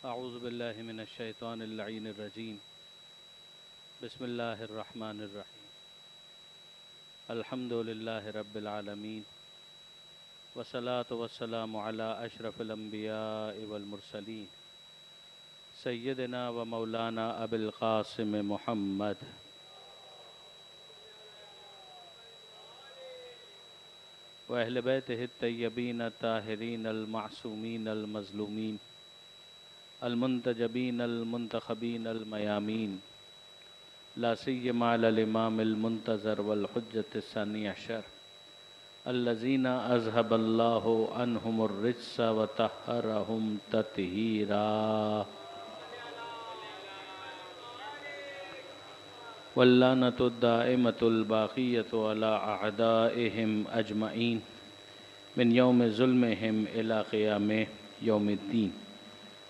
اعوذ باللہ من الشیطان اللعین الرجیم بسم اللہ الرحمن الرحیم الحمد للہ رب العالمین والصلاة والسلام علی اشرف الانبیاء والمرسلین سیدنا و مولانا ابی القاسم محمد و اہل بیتہ الطیبین الطاہرین المعصومین المظلومین المنتجبین المنتخبین المیامین لا سیما علی الامام المنتظر والحجۃ الثانی عشر الذین اذهب اللہ عنہم الرجس وطہرہم تطہیرا واللعنۃ الدائمۃ الباقیۃ علی اعدائہم اجمعین من یوم ظلمہم الی قیام یوم الدین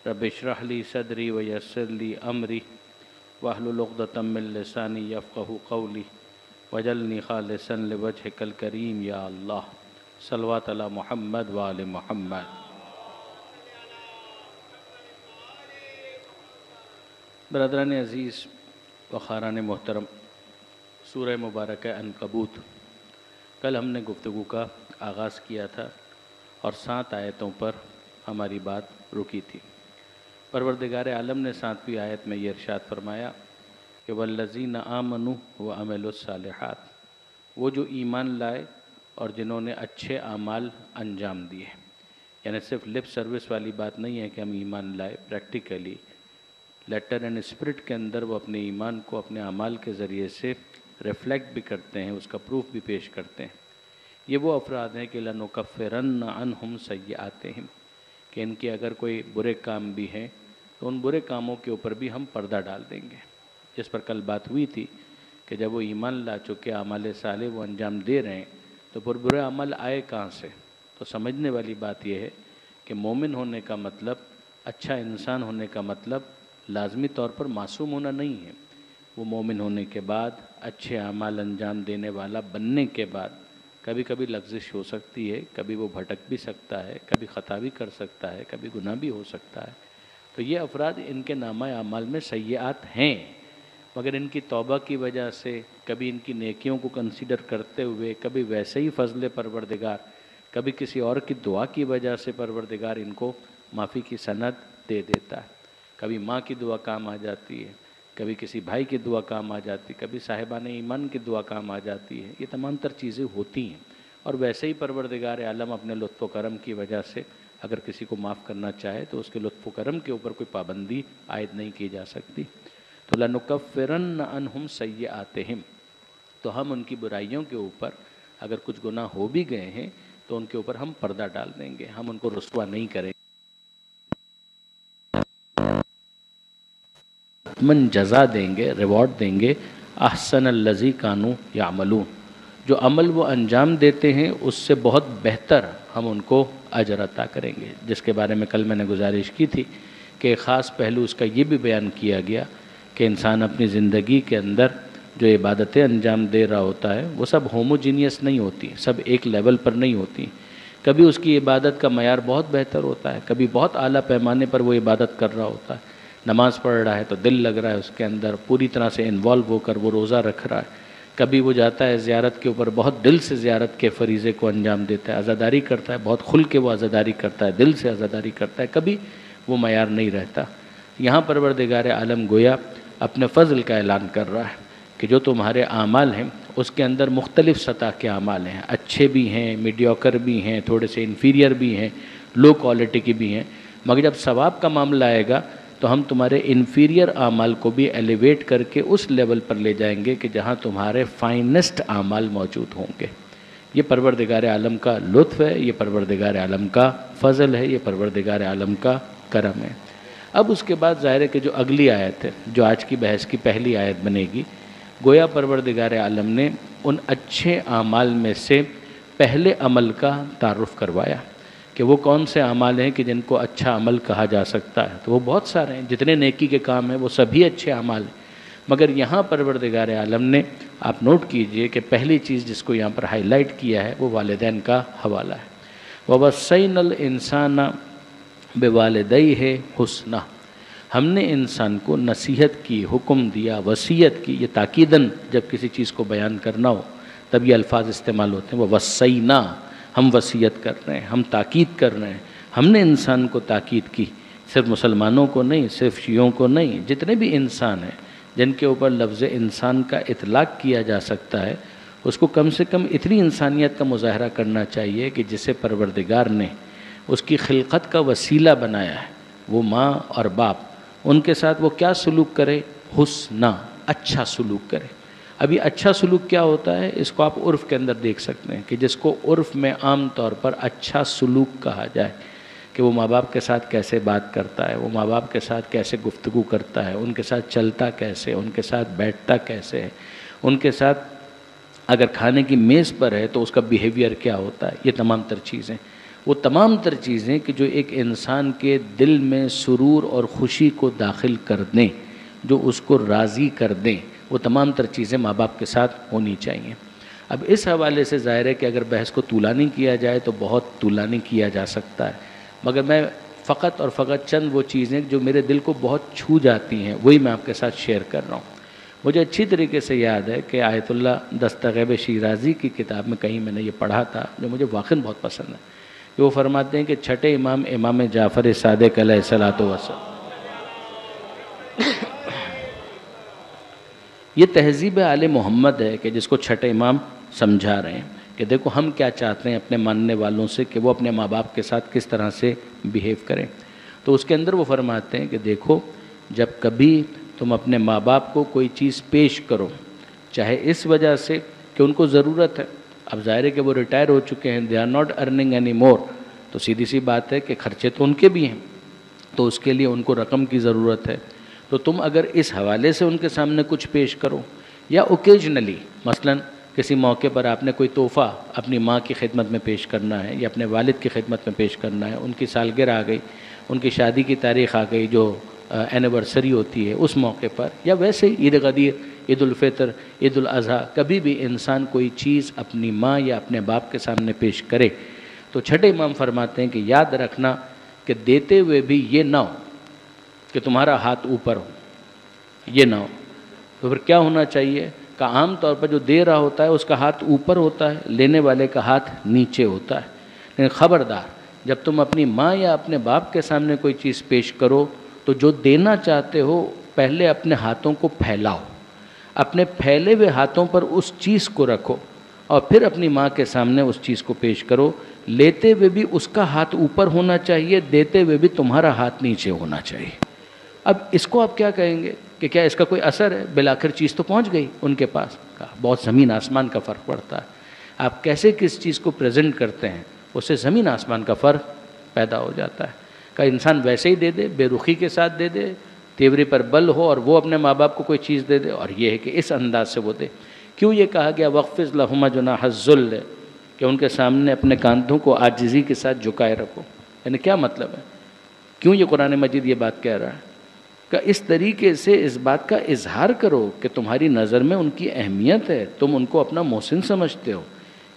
رب اشرح لی صدری ویسر لی امری واحلل عقدۃ من لسانی یفقہوا قولی واجعلنی خالصا لوجہک الکریم یا اللہ صلوات علی محمد وآل محمد۔ برادران عزیز و خاران محترم، سورہ مبارکہ عنکبوت کل ہم نے گفتگو کا آغاز کیا تھا اور 7 آیتوں پر ہماری بات رکی تھی۔ پروردگار عالم نے 7ویں آیت میں یہ ارشاد فرمایا کہ والذین آمنوا وعملوا الصالحات، وہ جو ایمان لائے اور جنہوں نے اچھے اعمال انجام دیے۔ یعنی صرف لپ سروس والی بات نہیں ہے کہ ہم ایمان لائے، پریکٹیکلی لیٹر اینڈ اسپرٹ کے اندر وہ اپنے ایمان کو اپنے اعمال کے ذریعے سے ریفلیکٹ بھی کرتے ہیں، اس کا پروف بھی پیش کرتے ہیں۔ یہ وہ افراد ہیں کہ لَنُكَفِّرَنَّ عَنْهُمْ سَيِّئَاتِهِمْ، کہ ان کے اگر کوئی برے کام بھی ہیں تو ان برے کاموں کے اوپر بھی ہم پردہ ڈال دیں گے، جس پر کل بات ہوئی تھی کہ جب وہ ایمان لا چکے اعمال صالح وہ انجام دے رہے ہیں تو پھر برے عمل آئے کہاں سے؟ تو سمجھنے والی بات یہ ہے کہ مومن ہونے کا مطلب، اچھا انسان ہونے کا مطلب لازمی طور پر معصوم ہونا نہیں ہے۔ وہ مومن ہونے کے بعد، اچھے اعمال انجام دینے والا بننے کے بعد کبھی کبھی لغزش ہو سکتی ہے، کبھی وہ بھٹک بھی سکتا ہے، کبھی خطا بھی کر سکتا ہے، کبھی گناہ بھی ہو سکتا ہے۔ تو یہ افراد ان کے نامہ اعمال میں سیئات ہیں، مگر ان کی توبہ کی وجہ سے، کبھی ان کی نیکیوں کو کنسیڈر کرتے ہوئے، کبھی ویسے ہی فضل پروردگار، کبھی کسی اور کی دعا کی وجہ سے پروردگار ان کو معافی کی سند دے دیتا ہے۔ کبھی ماں کی دعا کام آ جاتی ہے، کبھی کسی بھائی کی دعا کام آ جاتی ہے، کبھی صاحبان ایمان کی دعا کام آ جاتی ہے۔ یہ تمام تر چیزیں ہوتی ہیں، اور ویسے ہی پروردگار عالم اپنے لطف و کرم کی وجہ سے اگر کسی کو معاف کرنا چاہے تو اس کے لطف و کرم کے اوپر کوئی پابندی عائد نہیں کی جا سکتی۔ تو لَنُكَفِّرَنَّ عَنْهُمْ سَيِّئَاتِهِمْ، تو ہم ان کی برائیوں کے اوپر اگر کچھ گناہ ہو بھی گئے ہیں تو ان کے اوپر ہم پردہ ڈال دیں گے، ہم ان کو رسوا نہیں کریں گے، من جزا دیں گے، ریوارڈ دیں گے، احسن الذی کانوا یعملون، جو عمل وہ انجام دیتے ہیں اس سے بہت بہتر ہم ان کو اجر عطا کریں گے، جس کے بارے میں کل میں نے گزارش کی تھی کہ خاص پہلو اس کا یہ بھی بیان کیا گیا کہ انسان اپنی زندگی کے اندر جو عبادتیں انجام دے رہا ہوتا ہے وہ سب ہوموجینیس نہیں ہوتی، سب ایک لیول پر نہیں ہوتی۔ کبھی اس کی عبادت کا معیار بہت بہتر ہوتا ہے، کبھی بہت اعلیٰ پیمانے پر وہ عبادت کر رہا ہوتا ہے، نماز پڑھ رہا ہے تو دل لگ رہا ہے اس کے اندر، پوری طرح سے انوالو ہو کر وہ روزہ رکھ رہا ہے۔ کبھی وہ جاتا ہے زیارت کے اوپر، بہت دل سے زیارت کے فریضے کو انجام دیتا ہے، عزاداری کرتا ہے، بہت کھل کے وہ عزاداری کرتا ہے، دل سے عزاداری کرتا ہے، کبھی وہ معیار نہیں رہتا۔ یہاں پروردگار عالم گویا اپنے فضل کا اعلان کر رہا ہے کہ جو تمہارے اعمال ہیں اس کے اندر مختلف سطح کے اعمال ہیں، اچھے بھی ہیں، میڈیوکر بھی ہیں، تھوڑے سے انفیریئر بھی ہیں، لو کوالٹی کی بھی ہیں، مگر جب ثواب کا معاملہ آئے گا تو ہم تمہارے انفیریئر اعمال کو بھی ایلیویٹ کر کے اس لیول پر لے جائیں گے کہ جہاں تمہارے فائنسٹ اعمال موجود ہوں گے۔ یہ پروردگار عالم کا لطف ہے، یہ پروردگار عالم کا فضل ہے، یہ پروردگار عالم کا کرم ہے۔ اب اس کے بعد ظاہر ہے کہ جو اگلی آیت ہے، جو آج کی بحث کی پہلی آیت بنے گی، گویا پروردگار عالم نے ان اچھے اعمال میں سے پہلے عمل کا تعارف کروایا کہ وہ کون سے اعمال ہیں کہ جن کو اچھا عمل کہا جا سکتا ہے۔ تو وہ بہت سارے ہیں، جتنے نیکی کے کام ہیں وہ سبھی اچھے اعمال ہیں، مگر یہاں پروردگار عالم نے، آپ نوٹ کیجئے کہ پہلی چیز جس کو یہاں پر ہائی لائٹ کیا ہے وہ والدین کا حوالہ ہے۔ وَوَصَّيْنَا الْإِنسَانَ بِوَالِدَيْهِ حُسْنًا، ہم نے انسان کو نصیحت کی، حکم دیا، وصیت کی. یہ تاکیداً جب کسی چیز کو بیان کرنا ہو تب یہ الفاظ استعمال ہوتے ہیں. وَوَصَّيْنَا، ہم وصیت کر رہے ہیں، ہم تاکید کر رہے ہیں. ہم نے انسان کو تاکید کی، صرف مسلمانوں کو نہیں، صرف شیعوں کو نہیں، جتنے بھی انسان ہیں جن کے اوپر لفظ انسان کا اطلاق کیا جا سکتا ہے، اس کو کم سے کم اتنی انسانیت کا مظاہرہ کرنا چاہیے کہ جسے پروردگار نے اس کی خلقت کا وسیلہ بنایا ہے، وہ ماں اور باپ، ان کے ساتھ وہ کیا سلوک کرے؟ حسنا، اچھا سلوک کرے. ابھی اچھا سلوک کیا ہوتا ہے؟ اس کو آپ عرف کے اندر دیکھ سکتے ہیں کہ جس کو عرف میں عام طور پر اچھا سلوک کہا جائے کہ وہ ماں باپ کے ساتھ کیسے بات کرتا ہے، وہ ماں باپ کے ساتھ کیسے گفتگو کرتا ہے، ان کے ساتھ چلتا کیسے، ان کے ساتھ بیٹھتا کیسے ہے، ان کے ساتھ اگر کھانے کی میز پر ہے تو اس کا بیہیویئر کیا ہوتا ہے. یہ تمام تر چیزیں، وہ تمام تر چیزیں کہ جو ایک انسان کے دل میں سرور اور خوشی کو داخل کر دیں، جو اس کو راضی کر دیں، وہ تمام تر چیزیں ماں باپ کے ساتھ ہونی چاہیے. اب اس حوالے سے ظاہر ہے کہ اگر بحث کو طولانی کیا جائے تو بہت طولانی کیا جا سکتا ہے، مگر میں فقط اور فقط چند وہ چیزیں جو میرے دل کو بہت چھو جاتی ہیں وہی میں آپ کے ساتھ شیئر کر رہا ہوں. مجھے اچھی طریقے سے یاد ہے کہ آیت اللہ دستغیب شیرازی کی کتاب میں کہیں میں نے یہ پڑھا تھا جو مجھے واقعاً بہت پسند ہے، کہ وہ فرماتے ہیں کہ چھٹے امام امام جعفر صادق علیہ الصلوۃ والسلام، یہ تہذیب آل محمد ہے کہ جس کو چھٹے امام سمجھا رہے ہیں کہ دیکھو ہم کیا چاہتے ہیں اپنے ماننے والوں سے کہ وہ اپنے ماں باپ کے ساتھ کس طرح سے بیہیو کریں. تو اس کے اندر وہ فرماتے ہیں کہ دیکھو جب کبھی تم اپنے ماں باپ کو کوئی چیز پیش کرو، چاہے اس وجہ سے کہ ان کو ضرورت ہے، اب ظاہر ہے کہ وہ ریٹائر ہو چکے ہیں، they are not earning any more, تو سیدھی سی بات ہے کہ خرچے تو ان کے بھی ہیں، تو اس کے لیے ان کو رقم کی ضرورت ہے، تو تم اگر اس حوالے سے ان کے سامنے کچھ پیش کرو، یا اوکیجنلی مثلاً کسی موقع پر آپ نے کوئی تحفہ اپنی ماں کی خدمت میں پیش کرنا ہے یا اپنے والد کی خدمت میں پیش کرنا ہے، ان کی سالگرہ آ گئی، ان کی شادی کی تاریخ آ گئی جو اینیورسری ہوتی ہے اس موقع پر، یا ویسے عید غدیر، عید الفطر، عید الاضحیٰ، کبھی بھی انسان کوئی چیز اپنی ماں یا اپنے باپ کے سامنے پیش کرے تو چھٹے امام فرماتے ہیں کہ یاد رکھنا کہ دیتے ہوئے بھی یہ نہ ہو کہ تمہارا ہاتھ اوپر ہو، یہ نہ ہو. تو پھر کیا ہونا چاہیے کہ عام طور پر جو دے رہا ہوتا ہے اس کا ہاتھ اوپر ہوتا ہے، لینے والے کا ہاتھ نیچے ہوتا ہے. لیکن خبردار جب تم اپنی ماں یا اپنے باپ کے سامنے کوئی چیز پیش کرو تو جو دینا چاہتے ہو پہلے اپنے ہاتھوں کو پھیلاؤ، اپنے پھیلے ہوئے ہاتھوں پر اس چیز کو رکھو اور پھر اپنی ماں کے سامنے اس چیز کو پیش کرو. لیتے ہوئے بھی اس کا ہاتھ اوپر ہونا چاہیے، دیتے ہوئے بھی تمہارا ہاتھ نیچے ہونا چاہیے. اب اس کو آپ کیا کہیں گے کہ کیا اس کا کوئی اثر ہے؟ بالآخر چیز تو پہنچ گئی ان کے پاس. بہت زمین آسمان کا فرق پڑتا ہے. آپ کیسے کس چیز کو پریزنٹ کرتے ہیں اس سے زمین آسمان کا فرق پیدا ہو جاتا ہے. کہ انسان ویسے ہی دے دے، بے رخی کے ساتھ دے دے، تیوری پر بل ہو اور وہ اپنے ماں باپ کو کوئی چیز دے دے، اور یہ ہے کہ اس انداز سے وہ دے. کیوں یہ کہا گیا وَاخْفِضْ لَهُمَا جُنَاحَ الذُّلِّ، کہ ان کے سامنے اپنے کاندھوں کو عاجزی کے ساتھ جھکائے رکھو؟ یعنی کیا مطلب ہے؟ کیوں یہ قرآن مجید یہ بات کہہ رہا ہے؟ کہ اس طریقے سے اس بات کا اظہار کرو کہ تمہاری نظر میں ان کی اہمیت ہے، تم ان کو اپنا محسن سمجھتے ہو.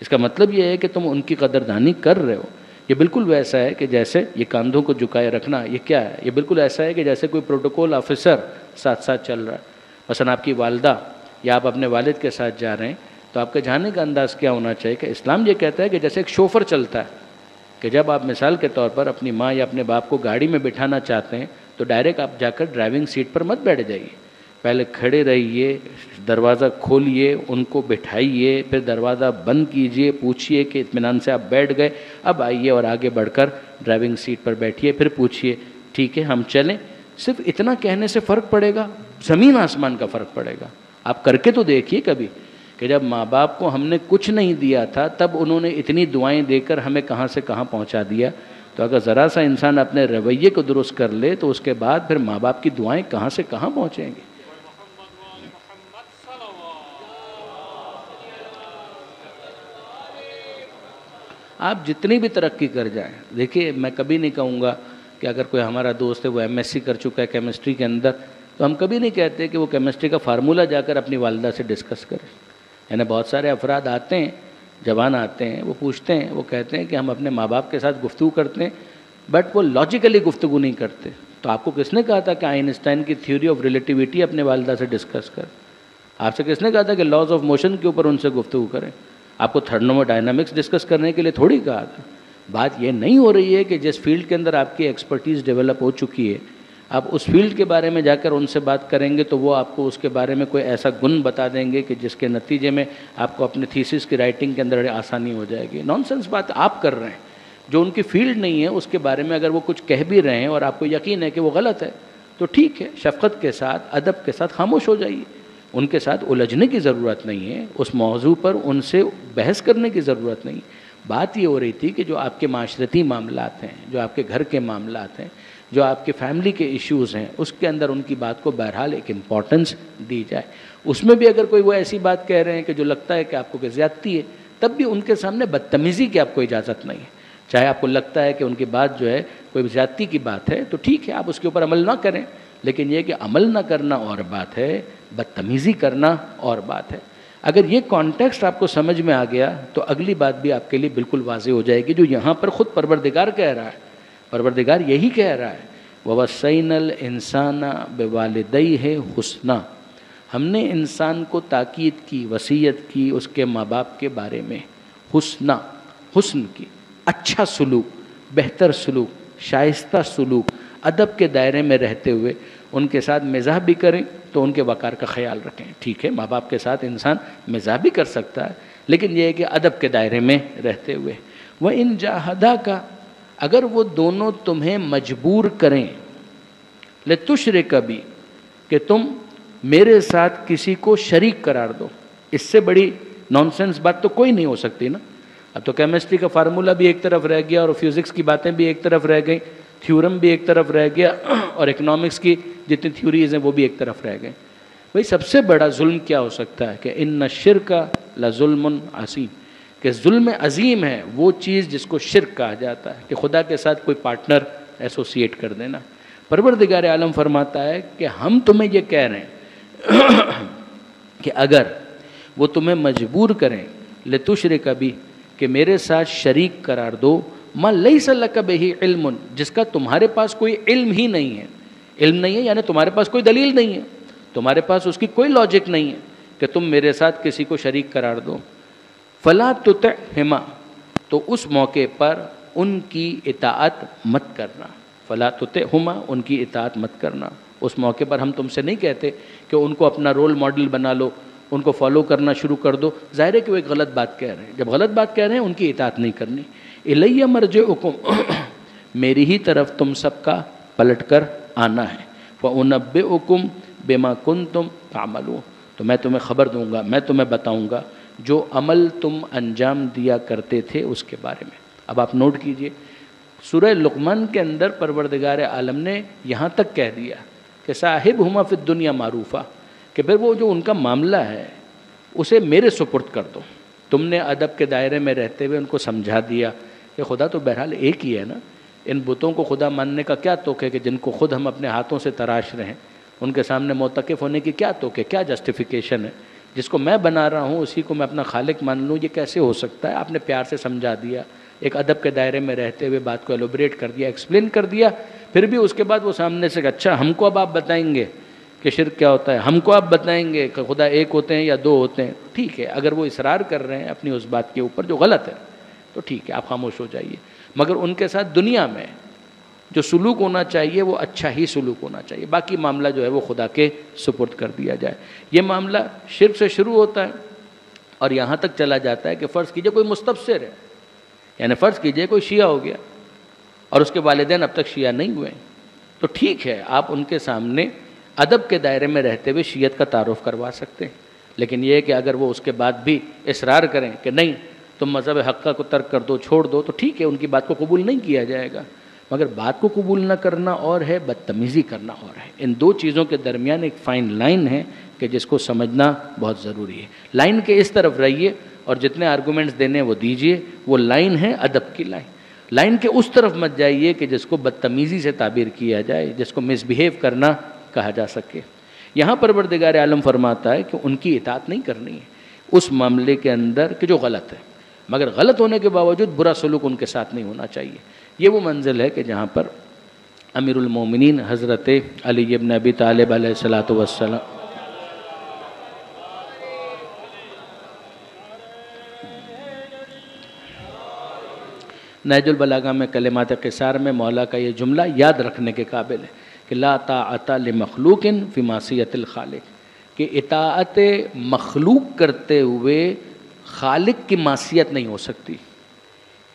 اس کا مطلب یہ ہے کہ تم ان کی قدردانی کر رہے ہو. یہ بالکل ویسا ہے کہ جیسے یہ کاندھوں کو جھکائے رکھنا یہ کیا ہے؟ یہ بالکل ایسا ہے کہ جیسے کوئی پروٹوکول آفیسر ساتھ ساتھ چل رہا ہے. مثلا آپ کی والدہ یا آپ اپنے والد کے ساتھ جا رہے ہیں تو آپ کے جانے کا انداز کیا ہونا چاہیے کہ اسلام یہ کہتا ہے کہ جیسے ایک شوفر چلتا ہے کہ جب آپ مثال کے طور پر اپنی ماں یا اپنے باپ کو گاڑی میں بٹھانا چاہتے ہیں تو ڈائریکٹ آپ جا کر ڈرائیونگ سیٹ پر مت بیٹھ جائیے، پہلے کھڑے رہیے، دروازہ کھولیے، ان کو بٹھائیے، پھر دروازہ بند کیجئے، پوچھئے کہ اطمینان سے آپ بیٹھ گئے، اب آئیے اور آگے بڑھ کر ڈرائیونگ سیٹ پر بیٹھیے، پھر پوچھئے ٹھیک ہے ہم چلیں. صرف اتنا کہنے سے فرق پڑے گا؟ زمین آسمان کا فرق پڑے گا. آپ کر کے تو دیکھیے کبھی کہ جب ماں باپ کو ہم نے کچھ نہیں دیا تھا تب انہوں نے اتنی دعائیں دے کر ہمیں کہاں سے کہاں پہنچا دیا. تو اگر ذرا سا انسان اپنے رویے کو درست کر لے تو اس کے بعد پھر ماں باپ کی دعائیں کہاں سے کہاں پہنچیں گی. آپ جتنی بھی ترقی کر جائیں، دیکھیے میں کبھی نہیں کہوں گا کہ اگر کوئی ہمارا دوست ہے وہ MS کر چکا ہے کیمسٹری کے اندر تو ہم کبھی نہیں کہتے کہ وہ کیمسٹری کا فارمولہ جا کر اپنی والدہ سے ڈسکس کرے. یعنی بہت سارے افراد آتے ہیں، جوان آتے ہیں، وہ پوچھتے ہیں، وہ کہتے ہیں کہ ہم اپنے ماں باپ کے ساتھ گفتگو کرتے ہیں بٹ وہ لاجیکلی گفتگو نہیں کرتے. تو آپ کو کس نے کہا تھا کہ آئنسٹائن کی تھیوری آف ریلیٹیوٹی اپنے والدہ سے ڈسکس کر؟ آپ سے کس نے کہا تھا کہ لاز آف موشن کے اوپر ان سے گفتگو کریں؟ آپ کو تھرمو ڈائنامکس ڈسکس کرنے کے لیے تھوڑی کہا تھا۔ بات یہ نہیں ہو رہی ہے کہ جس فیلڈ کے اندر آپ کی ایکسپرٹیز ڈیولپ ہو چکی ہے، آپ اس فیلڈ کے بارے میں جا کر ان سے بات کریں گے تو وہ آپ کو اس کے بارے میں کوئی ایسا گن بتا دیں گے کہ جس کے نتیجے میں آپ کو اپنے تھیسس کی رائٹنگ کے اندر آسانی ہو جائے گی۔ نان سینس بات آپ کر رہے ہیں، جو ان کی فیلڈ نہیں ہے اس کے بارے میں اگر وہ کچھ کہہ بھی رہے ہیں اور آپ کو یقین ہے کہ وہ غلط ہے تو ٹھیک ہے، شفقت کے ساتھ ادب کے ساتھ خاموش ہو جائیے۔ ان کے ساتھ الجھنے کی ضرورت نہیں ہے، اس موضوع پر ان سے بحث کرنے کی ضرورت نہیں۔ بات یہ ہو رہی تھی کہ جو آپ کے معاشرتی معاملات ہیں، جو آپ کے گھر کے معاملات ہیں، جو آپ کے فیملی کے ایشوز ہیں، اس کے اندر ان کی بات کو بہرحال ایک امپورٹنس دی جائے۔ اس میں بھی اگر کوئی وہ ایسی بات کہہ رہے ہیں کہ جو لگتا ہے کہ آپ کو کہ زیادتی ہے، تب بھی ان کے سامنے بدتمیزی کی آپ کو اجازت نہیں ہے۔ چاہے آپ کو لگتا ہے کہ ان کی بات جو ہے کوئی زیادتی کی بات ہے تو ٹھیک ہے، آپ اس کے اوپر عمل نہ کریں، لیکن یہ کہ عمل نہ کرنا اور بات ہے، بدتمیزی کرنا اور بات ہے۔ اگر یہ کانٹیکسٹ آپ کو سمجھ میں آ گیا تو اگلی بات بھی آپ کے لیے بالکل واضح ہو جائے گی، جو یہاں پر خود پروردگار کہہ رہا ہے۔ پروردگار یہی کہہ رہا ہے، وَوَصَّيْنَا الْإِنسَانَ بِوَالِدَيْهِ حُسْنًا، ہم نے انسان کو تاکید کی، وصیت کی اس کے ماں باپ کے بارے میں، حسنا، حسن کی، اچھا سلوک، بہتر سلوک، شائستہ سلوک، ادب کے دائرے میں رہتے ہوئے ان کے ساتھ مزاح بھی کریں تو ان کے وقار کا خیال رکھیں۔ ٹھیک ہے، ماں باپ کے ساتھ انسان مزاح بھی کر سکتا ہے، لیکن یہ ہے کہ ادب کے دائرے میں رہتے ہوئے۔ وَإِن جَاهَدَاكَ، اگر وہ دونوں تمہیں مجبور کریں، لِتُشْرِكَ بِي، کہ تم میرے ساتھ کسی کو شریک قرار دو، اس سے بڑی نان سینس بات تو کوئی نہیں ہو سکتی نا۔ اب تو کیمسٹری کا فارمولہ بھی ایک طرف رہ گیا اور فزکس کی باتیں بھی ایک طرف رہ گئیں، تھیورم بھی ایک طرف رہ گیا اور اکنامکس کی جتنی تھیوریز ہیں وہ بھی ایک طرف رہ گئیں۔ بھئی سب سے بڑا ظلم کیا ہو سکتا ہے کہ ان الشرک لظلم عظیم، کہ ظلم عظیم ہے وہ چیز جس کو شرک کہا جاتا ہے، کہ خدا کے ساتھ کوئی پارٹنر ایسوسیٹ کر دینا۔ پروردگار عالم فرماتا ہے کہ ہم تمہیں یہ کہہ رہے ہیں کہ اگر وہ تمہیں مجبور کریں لتشرک بی، کہ میرے ساتھ شریک قرار دو، ما لیس لک بہ علم، جس کا تمہارے پاس کوئی علم ہی نہیں ہے۔ علم نہیں ہے یعنی تمہارے پاس کوئی دلیل نہیں ہے، تمہارے پاس اس کی کوئی لاجک نہیں ہے کہ تم میرے ساتھ کسی کو شریک قرار دو۔ فلا تطعہما، تو اس موقع پر ان کی اطاعت مت کرنا۔ فلا تطعہما، ان کی اطاعت مت کرنا۔ اس موقع پر ہم تم سے نہیں کہتے کہ ان کو اپنا رول ماڈل بنا لو، ان کو فالو کرنا شروع کر دو۔ ظاہر ہے کہ وہ ایک غلط بات کہہ رہے ہیں، جب غلط بات کہہ رہے ہیں ان کی اطاعت نہیں کرنی۔ الیہ مرجعکم، میری ہی طرف تم سب کا پلٹ کر آنا ہے۔ فانبئکم بما کنتم تعملون، تو میں تمہیں خبر دوں گا، میں تمہیں بتاؤں گا جو عمل تم انجام دیا کرتے تھے اس کے بارے میں۔ اب آپ نوٹ کیجئے، سورہ لقمان کے اندر پروردگار عالم نے یہاں تک کہہ دیا کہ صاحبہما فی الدنیا معروفہ، کہ پھر وہ جو ان کا معاملہ ہے اسے میرے سپرد کر دو۔ تم نے ادب کے دائرے میں رہتے ہوئے ان کو سمجھا دیا کہ خدا تو بہرحال ایک ہی ہے نا، ان بتوں کو خدا ماننے کا کیا توقع ہے کہ جن کو خود ہم اپنے ہاتھوں سے تراش رہے ہیں، ان کے سامنے معتکف ہونے کی کیا توقع ہے، کیا جسٹیفیکیشن ہے؟ جس کو میں بنا رہا ہوں اسی کو میں اپنا خالق مان لوں، یہ کیسے ہو سکتا ہے؟ آپ نے پیار سے سمجھا دیا، ایک ادب کے دائرے میں رہتے ہوئے بات کو ایلوبریٹ کر دیا، ایکسپلین کر دیا۔ پھر بھی اس کے بعد وہ سامنے سے کہ اچھا ہم کو اب آپ بتائیں گے کہ شرک کیا ہوتا ہے، ہم کو آپ بتائیں گے کہ خدا ایک ہوتے ہیں یا دو ہوتے ہیں۔ ٹھیک ہے، اگر وہ اصرار کر رہے ہیں اپنی اس بات کے اوپر جو غلط ہے تو ٹھیک ہے، آپ خاموش ہو جائیے، مگر ان کے ساتھ دنیا میں جو سلوک ہونا چاہیے وہ اچھا ہی سلوک ہونا چاہیے، باقی معاملہ جو ہے وہ خدا کے سپرد کر دیا جائے۔ یہ معاملہ شرک سے شروع ہوتا ہے اور یہاں تک چلا جاتا ہے کہ فرض کیجئے کوئی مستبصر ہے، یعنی فرض کیجئے کوئی شیعہ ہو گیا اور اس کے والدین اب تک شیعہ نہیں ہوئے، تو ٹھیک ہے آپ ان کے سامنے ادب کے دائرے میں رہتے ہوئے شیعت کا تعارف کروا سکتے ہیں، لیکن یہ ہے کہ اگر وہ اس کے بعد بھی اصرار کریں کہ نہیں تم مذہب حقہ کو ترک کر دو، چھوڑ دو، تو ٹھیک ہے، ان کی بات کو قبول نہیں کیا جائے گا، مگر بات کو قبول نہ کرنا اور ہے، بدتمیزی کرنا اور ہے۔ ان دو چیزوں کے درمیان ایک فائن لائن ہے کہ جس کو سمجھنا بہت ضروری ہے۔ لائن کے اس طرف رہیے اور جتنے آرگومنٹس دینے وہ دیجئے، وہ لائن ہے ادب کی لائن۔ لائن کے اس طرف مت جائیے کہ جس کو بدتمیزی سے تعبیر کیا جائے، جس کو مس بیہیو کرنا کہا جا سکے۔ یہاں پروردگار عالم فرماتا ہے کہ ان کی اطاعت نہیں کرنی ہے اس معاملے کے اندر کہ جو غلط ہے، مگر غلط ہونے کے باوجود برا سلوک ان کے ساتھ نہیں ہونا چاہیے۔ یہ وہ منزل ہے کہ جہاں پر امیر المومنین حضرت علی ابن ابی طالب علیہ الصلوۃ والسلام نہج البلاغہ میں کلمات قصار میں مولا کا یہ جملہ یاد رکھنے کے قابل ہے کہ لا طاعت لمخلوق فی معصیت الخالق، کہ اطاعت مخلوق کرتے ہوئے خالق کی معصیت نہیں ہو سکتی.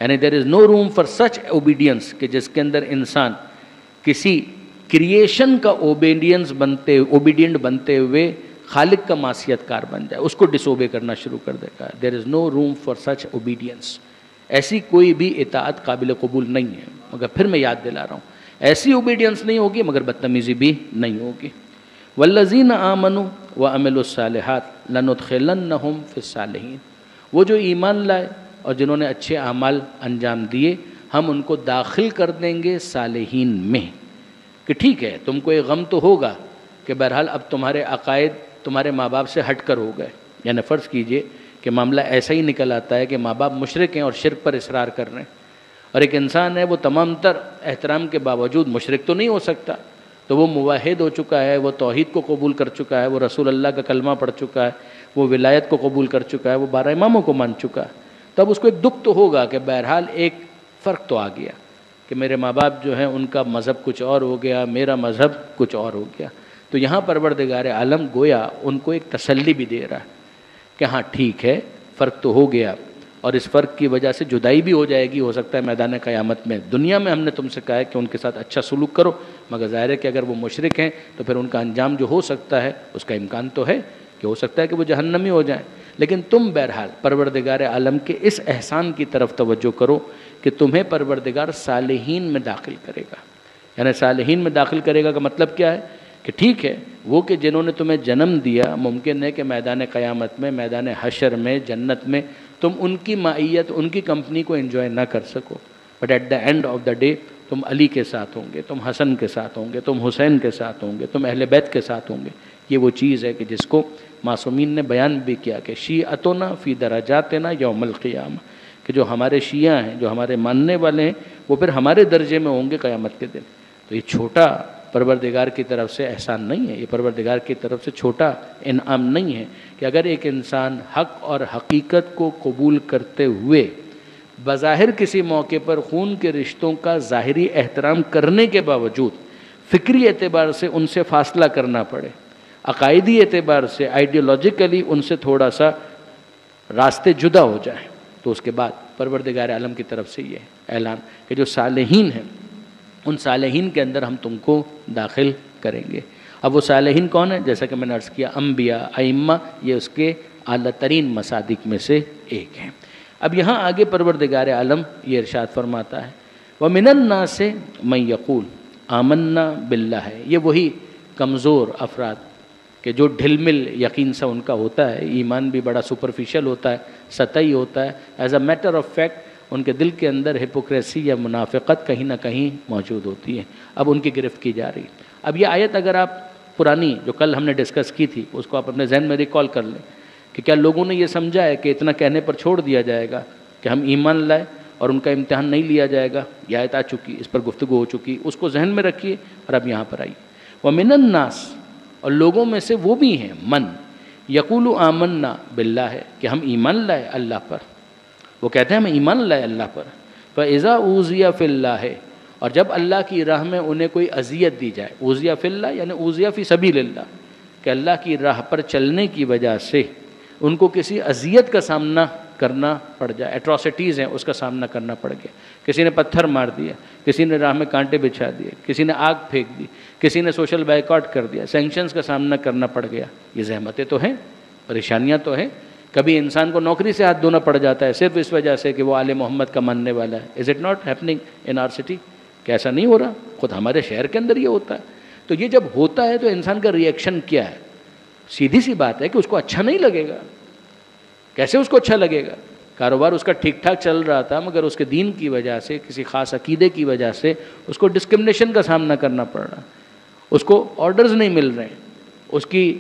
یعنی دیر از نو روم فار سچ اوبیڈینس کہ جس کے اندر انسان کسی کریشن کا اوبیڈینٹ بنتے ہوئے خالق کا معصیت کار بن جائے، اس کو ڈس اوبے کرنا شروع کر دے گا. دیر از نو روم فار سچ اوبیڈینس. ایسی کوئی بھی اطاعت قابل قبول نہیں ہے. مگر پھر میں یاد دلا رہا ہوں، ایسی اوبیڈینس نہیں ہوگی مگر بدتمیزی بھی نہیں ہوگی. والذین آمنوا وعملوا الصالحات لندخلنہم فی الصالحین، وہ جو ایمان لائے اور جنہوں نے اچھے اعمال انجام دیے ہم ان کو داخل کر دیں گے صالحین میں. کہ ٹھیک ہے تم کو ایک غم تو ہوگا کہ بہرحال اب تمہارے عقائد تمہارے ماں باپ سے ہٹ کر ہو گئے. یعنی فرض کیجئے کہ معاملہ ایسا ہی نکل آتا ہے کہ ماں باپ مشرک ہیں اور شرک پر اصرار کر رہے ہیں، اور ایک انسان ہے وہ تمام تر احترام کے باوجود مشرک تو نہیں ہو سکتا، تو وہ موحد ہو چکا ہے، وہ توحید کو قبول کر چکا ہے، وہ رسول اللہ کا کلمہ پڑھ چکا ہے، وہ ولایت کو قبول کر چکا ہے، وہ 12 اماموں کو مان چکا ہے. تب اس کو ایک دکھ تو ہوگا کہ بہرحال ایک فرق تو آ گیا کہ میرے ماں باپ جو ہیں ان کا مذہب کچھ اور ہو گیا، میرا مذہب کچھ اور ہو گیا. تو یہاں پروردگار عالم گویا ان کو ایک تسلی بھی دے رہا ہے کہ ہاں ٹھیک ہے فرق تو ہو گیا، اور اس فرق کی وجہ سے جدائی بھی ہو جائے گی، ہو سکتا ہے میدان قیامت میں. دنیا میں ہم نے تم سے کہا ہے کہ ان کے ساتھ اچھا سلوک کرو، مگر ظاہر ہے کہ اگر وہ مشرک ہیں تو پھر ان کا انجام جو ہو سکتا ہے اس کا امکان تو ہے کہ ہو سکتا ہے کہ وہ جہنمی ہو جائیں. لیکن تم بہرحال پروردگار عالم کے اس احسان کی طرف توجہ کرو کہ تمہیں پروردگار صالحین میں داخل کرے گا. یعنی صالحین میں داخل کرے گا کا مطلب کیا ہے کہ ٹھیک ہے وہ کہ جنہوں نے تمہیں جنم دیا ممکن ہے کہ میدان قیامت میں، میدان حشر میں، جنت میں تم ان کی معیت، ان کی کمپنی کو انجوائے نہ کر سکو، but at the end of the day تم علی کے ساتھ ہوں گے، تم حسن کے ساتھ ہوں گے، تم حسین کے ساتھ ہوں گے، تم اہل بیت کے ساتھ ہوں گے. یہ وہ چیز ہے کہ جس کو معصومین نے بیان بھی کیا کہ شیعتنا فی درجاتنا یوم القیامہ، کہ جو ہمارے شیعہ ہیں، جو ہمارے ماننے والے ہیں، وہ پھر ہمارے درجے میں ہوں گے قیامت کے دن. تو یہ چھوٹا پروردگار کی طرف سے احسان نہیں ہے، یہ پروردگار کی طرف سے چھوٹا انعام نہیں ہے کہ اگر ایک انسان حق اور حقیقت کو قبول کرتے ہوئے بظاہر کسی موقع پر خون کے رشتوں کا ظاہری احترام کرنے کے باوجود فکری اعتبار سے ان سے فاصلہ کرنا پڑے، عقائدی اعتبار سے آئیڈیالوجیکلی ان سے تھوڑا سا راستے جدا ہو جائیں، تو اس کے بعد پروردگار عالم کی طرف سے یہ اعلان کہ جو صالحین ہیں ان صالحین کے اندر ہم تم کو داخل کریں گے. اب وہ صالحین کون ہیں؟ جیسا کہ میں نے عرض کیا انبیاء، ائمہ، یہ اس کے اعلیٰ ترین مصادیق میں سے ایک ہیں. اب یہاں آگے پروردگار عالم یہ ارشاد فرماتا ہے وَمِنَ النَّاسِ مَن يَقُولُ آمَنَّا بِاللَّهِ ہے. یہ وہی کمزور افراد کہ جو ڈھل مل یقین سا ان کا ہوتا ہے، ایمان بھی بڑا سپرفیشل ہوتا ہے، سطحی ہوتا ہے، as a matter of fact in کے دل کے اندر ہپوکریسی یا منافقت کہیں نہ کہیں موجود ہوتی ہے. اب ان کی گرفت کی جا رہی ہے. اب یہ آیت اگر آپ پرانی جو کل ہم نے ڈسکس کی تھی اس کو آپ اپنے ذہن میں ریکال کر لیں کہ کیا لوگوں نے یہ سمجھا ہے کہ اتنا کہنے پر چھوڑ دیا جائے گا کہ ہم ایمان لائے اور ان کا امتحان نہیں لیا جائے گا. یہ آیت آ چکی، اس پر گفتگو ہو چکی، اس کو ذہن میں رکھیے اور اب یہاں پر آئیے. وَمِنَ النَّاسِ، اور لوگوں میں سے وہ بھی ہیں من یقول آمنا باللہ ہے کہ ہم ایمان لائے اللہ پر. وہ کہتے ہیں ہم ایمان لائے اللہ پر. فَإِذَا أُوذِيَ فِي اللَّهِ، اور جب اللہ کی راہ میں انہیں کوئی اذیت دی جائے، اوذیہ فی اللہ یعنی اوذیہ فی سبیل اللہ، کہ اللہ کی راہ پر چلنے کی وجہ سے ان کو کسی اذیت کا سامنا کرنا پڑ جائے، ایٹراسٹیز ہیں اس کا سامنا کرنا پڑ گیا، کسی نے پتھر مار دیا، کسی نے راہ میں کانٹے بچھا دیے، کسی نے آگ پھینک دی، کسی نے سوشل بائیکاٹ کر دیا، سینکشنز کا سامنا کرنا پڑ گیا. یہ زحمتیں تو ہیں، پریشانیاں تو ہیں. کبھی انسان کو نوکری سے ہاتھ دھونا پڑ جاتا ہے صرف اس وجہ سے کہ وہ آل محمد کا ماننے والا ہے. Is it not happening in our city? کہ ایسا نہیں ہو رہا؟ خود ہمارے شہر کے اندر یہ ہوتا ہے. تو یہ جب ہوتا ہے تو انسان کا ری ایکشن کیا ہے؟ سیدھی سی بات ہے کہ اس کو اچھا نہیں لگے گا. کیسے اس کو اچھا لگے گا؟ کاروبار اس کا ٹھیک ٹھاک چل رہا تھا مگر اس کے دین کی وجہ سے، کسی خاص عقیدے کی وجہ سے اس کو ڈسکرمنیشن کا سامنا کرنا پڑ رہا، اس کو آرڈرز نہیں مل رہے ہیں، اس کی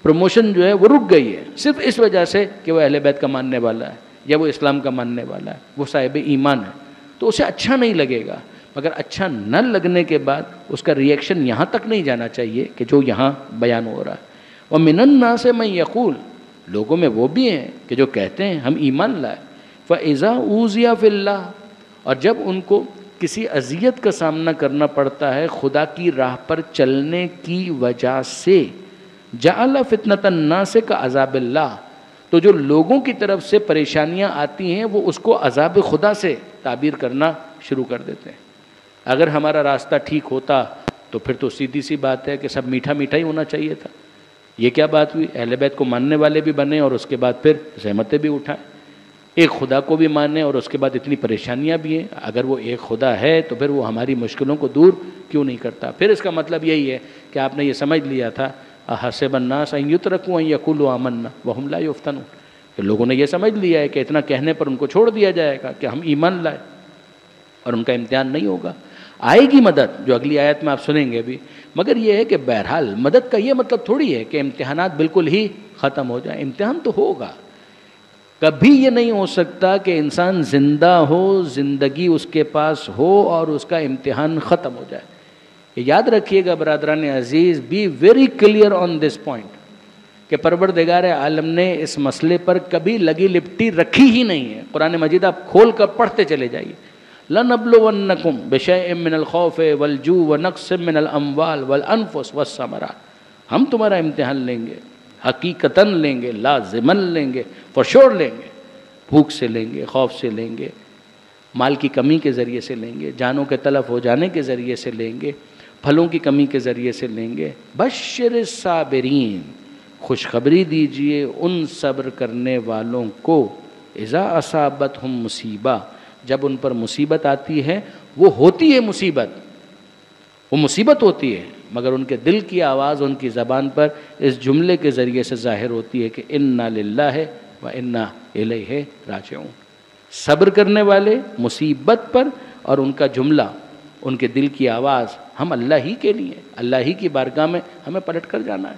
پروموشن جو ہے وہ رک گئی ہے صرف اس وجہ سے کہ وہ اہل بیت کا ماننے والا ہے یا وہ اسلام کا ماننے والا ہے، وہ صاحب ایمان ہے. تو اسے اچھا نہیں لگے گا. مگر اچھا نہ لگنے کے بعد اس کا ریئیکشن یہاں تک نہیں جانا چاہیے کہ جو یہاں بیان ہو رہا ہے. وَمِنَ النَّاسِ مَن يَقُولُ، لوگوں میں وہ بھی ہیں کہ جو کہتے ہیں ہم ایمان لائے. فَإِذَا أُوذِيَ فِي اللَّهِ، اور جب ان کو کسی اذیت کا سامنا کرنا پڑتا ہے خدا کی راہ پر چلنے کی وجہ سے، جعل فتنۃ الناس کعذاب اللہ، تو جو لوگوں کی طرف سے پریشانیاں آتی ہیں وہ اس کو عذاب خدا سے تعبیر کرنا شروع کر دیتے ہیں. اگر ہمارا راستہ ٹھیک ہوتا تو پھر تو سیدھی سی بات ہے کہ سب میٹھا میٹھا ہی ہونا چاہیے تھا. یہ کیا بات ہوئی؟ اہل بیت کو ماننے والے بھی بنے اور اس کے بعد پھر زحمتیں بھی اٹھائیں. ایک خدا کو بھی مانے اور اس کے بعد اتنی پریشانیاں بھی ہیں. اگر وہ ایک خدا ہے تو پھر وہ ہماری مشکلوں کو دور کیوں نہیں کرتا؟ پھر اس کا مطلب یہی ہے کہ آپ نے یہ سمجھ لیا تھا احسب الناس ان یترکوا ان یقولوا آمنا وهم لا یفتنون، کہ لوگوں نے یہ سمجھ لیا ہے کہ اتنا کہنے پر ان کو چھوڑ دیا جائے گا کہ ہم ایمان لائے اور ان کا امتحان نہیں ہوگا. آئے گی مدد، جو اگلی آیت میں آپ سنیں گے بھی، مگر یہ ہے کہ بہرحال مدد کا یہ مطلب تھوڑی ہے کہ امتحانات بالکل ہی ختم ہو جائیں. امتحان تو ہوگا. کبھی یہ نہیں ہو سکتا کہ انسان زندہ ہو، زندگی اس کے پاس ہو اور اس کا امتحان ختم ہو جائے. یہ یاد رکھیے گا برادران عزیز، be very clear on this point کہ پروردگار عالم نے اس مسئلے پر کبھی لگی لپٹی رکھی ہی نہیں ہے. قرآن مجید آپ کھول کر پڑھتے چلے جائیے. لَنَبْلُوَنَّكُمْ بِشَيْءٍ مِّنَ الْخَوْفِ وَالْجُوعِ وَنَقْصٍ مِّنَ الْأَمْوَالِ وَالْأَنفُسِ وَالثَّمَرَاتِ، ہم تمہارا امتحان لیں گے، حقیقتاً لیں گے، لازماً لیں گے، فور شور لیں گے. بھوک سے لیں گے، خوف سے لیں گے، مال کی کمی کے ذریعے سے لیں گے، جانوں کے تلف ہو جانے کے ذریعے سے لیں گے، پھلوں کی کمی کے ذریعے سے لیں گے. بشر الصابرین، خوشخبری دیجئے ان صبر کرنے والوں کو. اذا اصابتہم مصیبہ، جب ان پر مصیبت آتی ہے، وہ ہوتی ہے مصیبت، وہ مصیبت ہوتی ہے مگر ان کے دل کی آواز ان کی زبان پر اس جملے کے ذریعے سے ظاہر ہوتی ہے کہ انا للہ و انا الیہ راجعون. صبر کرنے والے مصیبت پر، اور ان کا جملہ، ان کے دل کی آواز، ہم اللہ ہی کے لیے، اللہ ہی کی بارگاہ میں ہمیں پلٹ کر جانا ہے.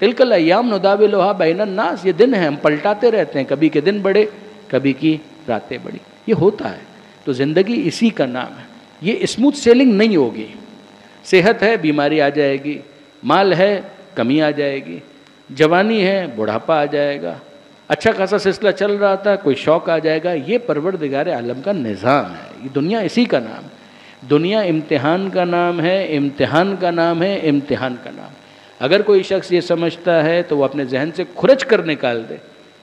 تلک الایام نداولھا بین الناس، یہ دن ہیں ہم پلٹاتے رہتے ہیں، کبھی کے دن بڑے کبھی کی راتیں بڑی. یہ ہوتا ہے. تو زندگی اسی کا نام ہے. یہ اسموتھ سیلنگ نہیں ہوگی. صحت ہے، بیماری آ جائے گی، مال ہے، کمی آ جائے گی، جوانی ہے، بڑھاپا آ جائے گا، اچھا خاصا سلسلہ چل رہا تھا، کوئی شوق آ جائے گا. یہ پروردگار عالم کا نظام ہے. یہ دنیا اسی کا نام ہے. دنیا امتحان کا نام ہے، امتحان کا نام ہے، امتحان کا نام. اگر کوئی شخص یہ سمجھتا ہے تو وہ اپنے ذہن سے کھرچ کر نکال دے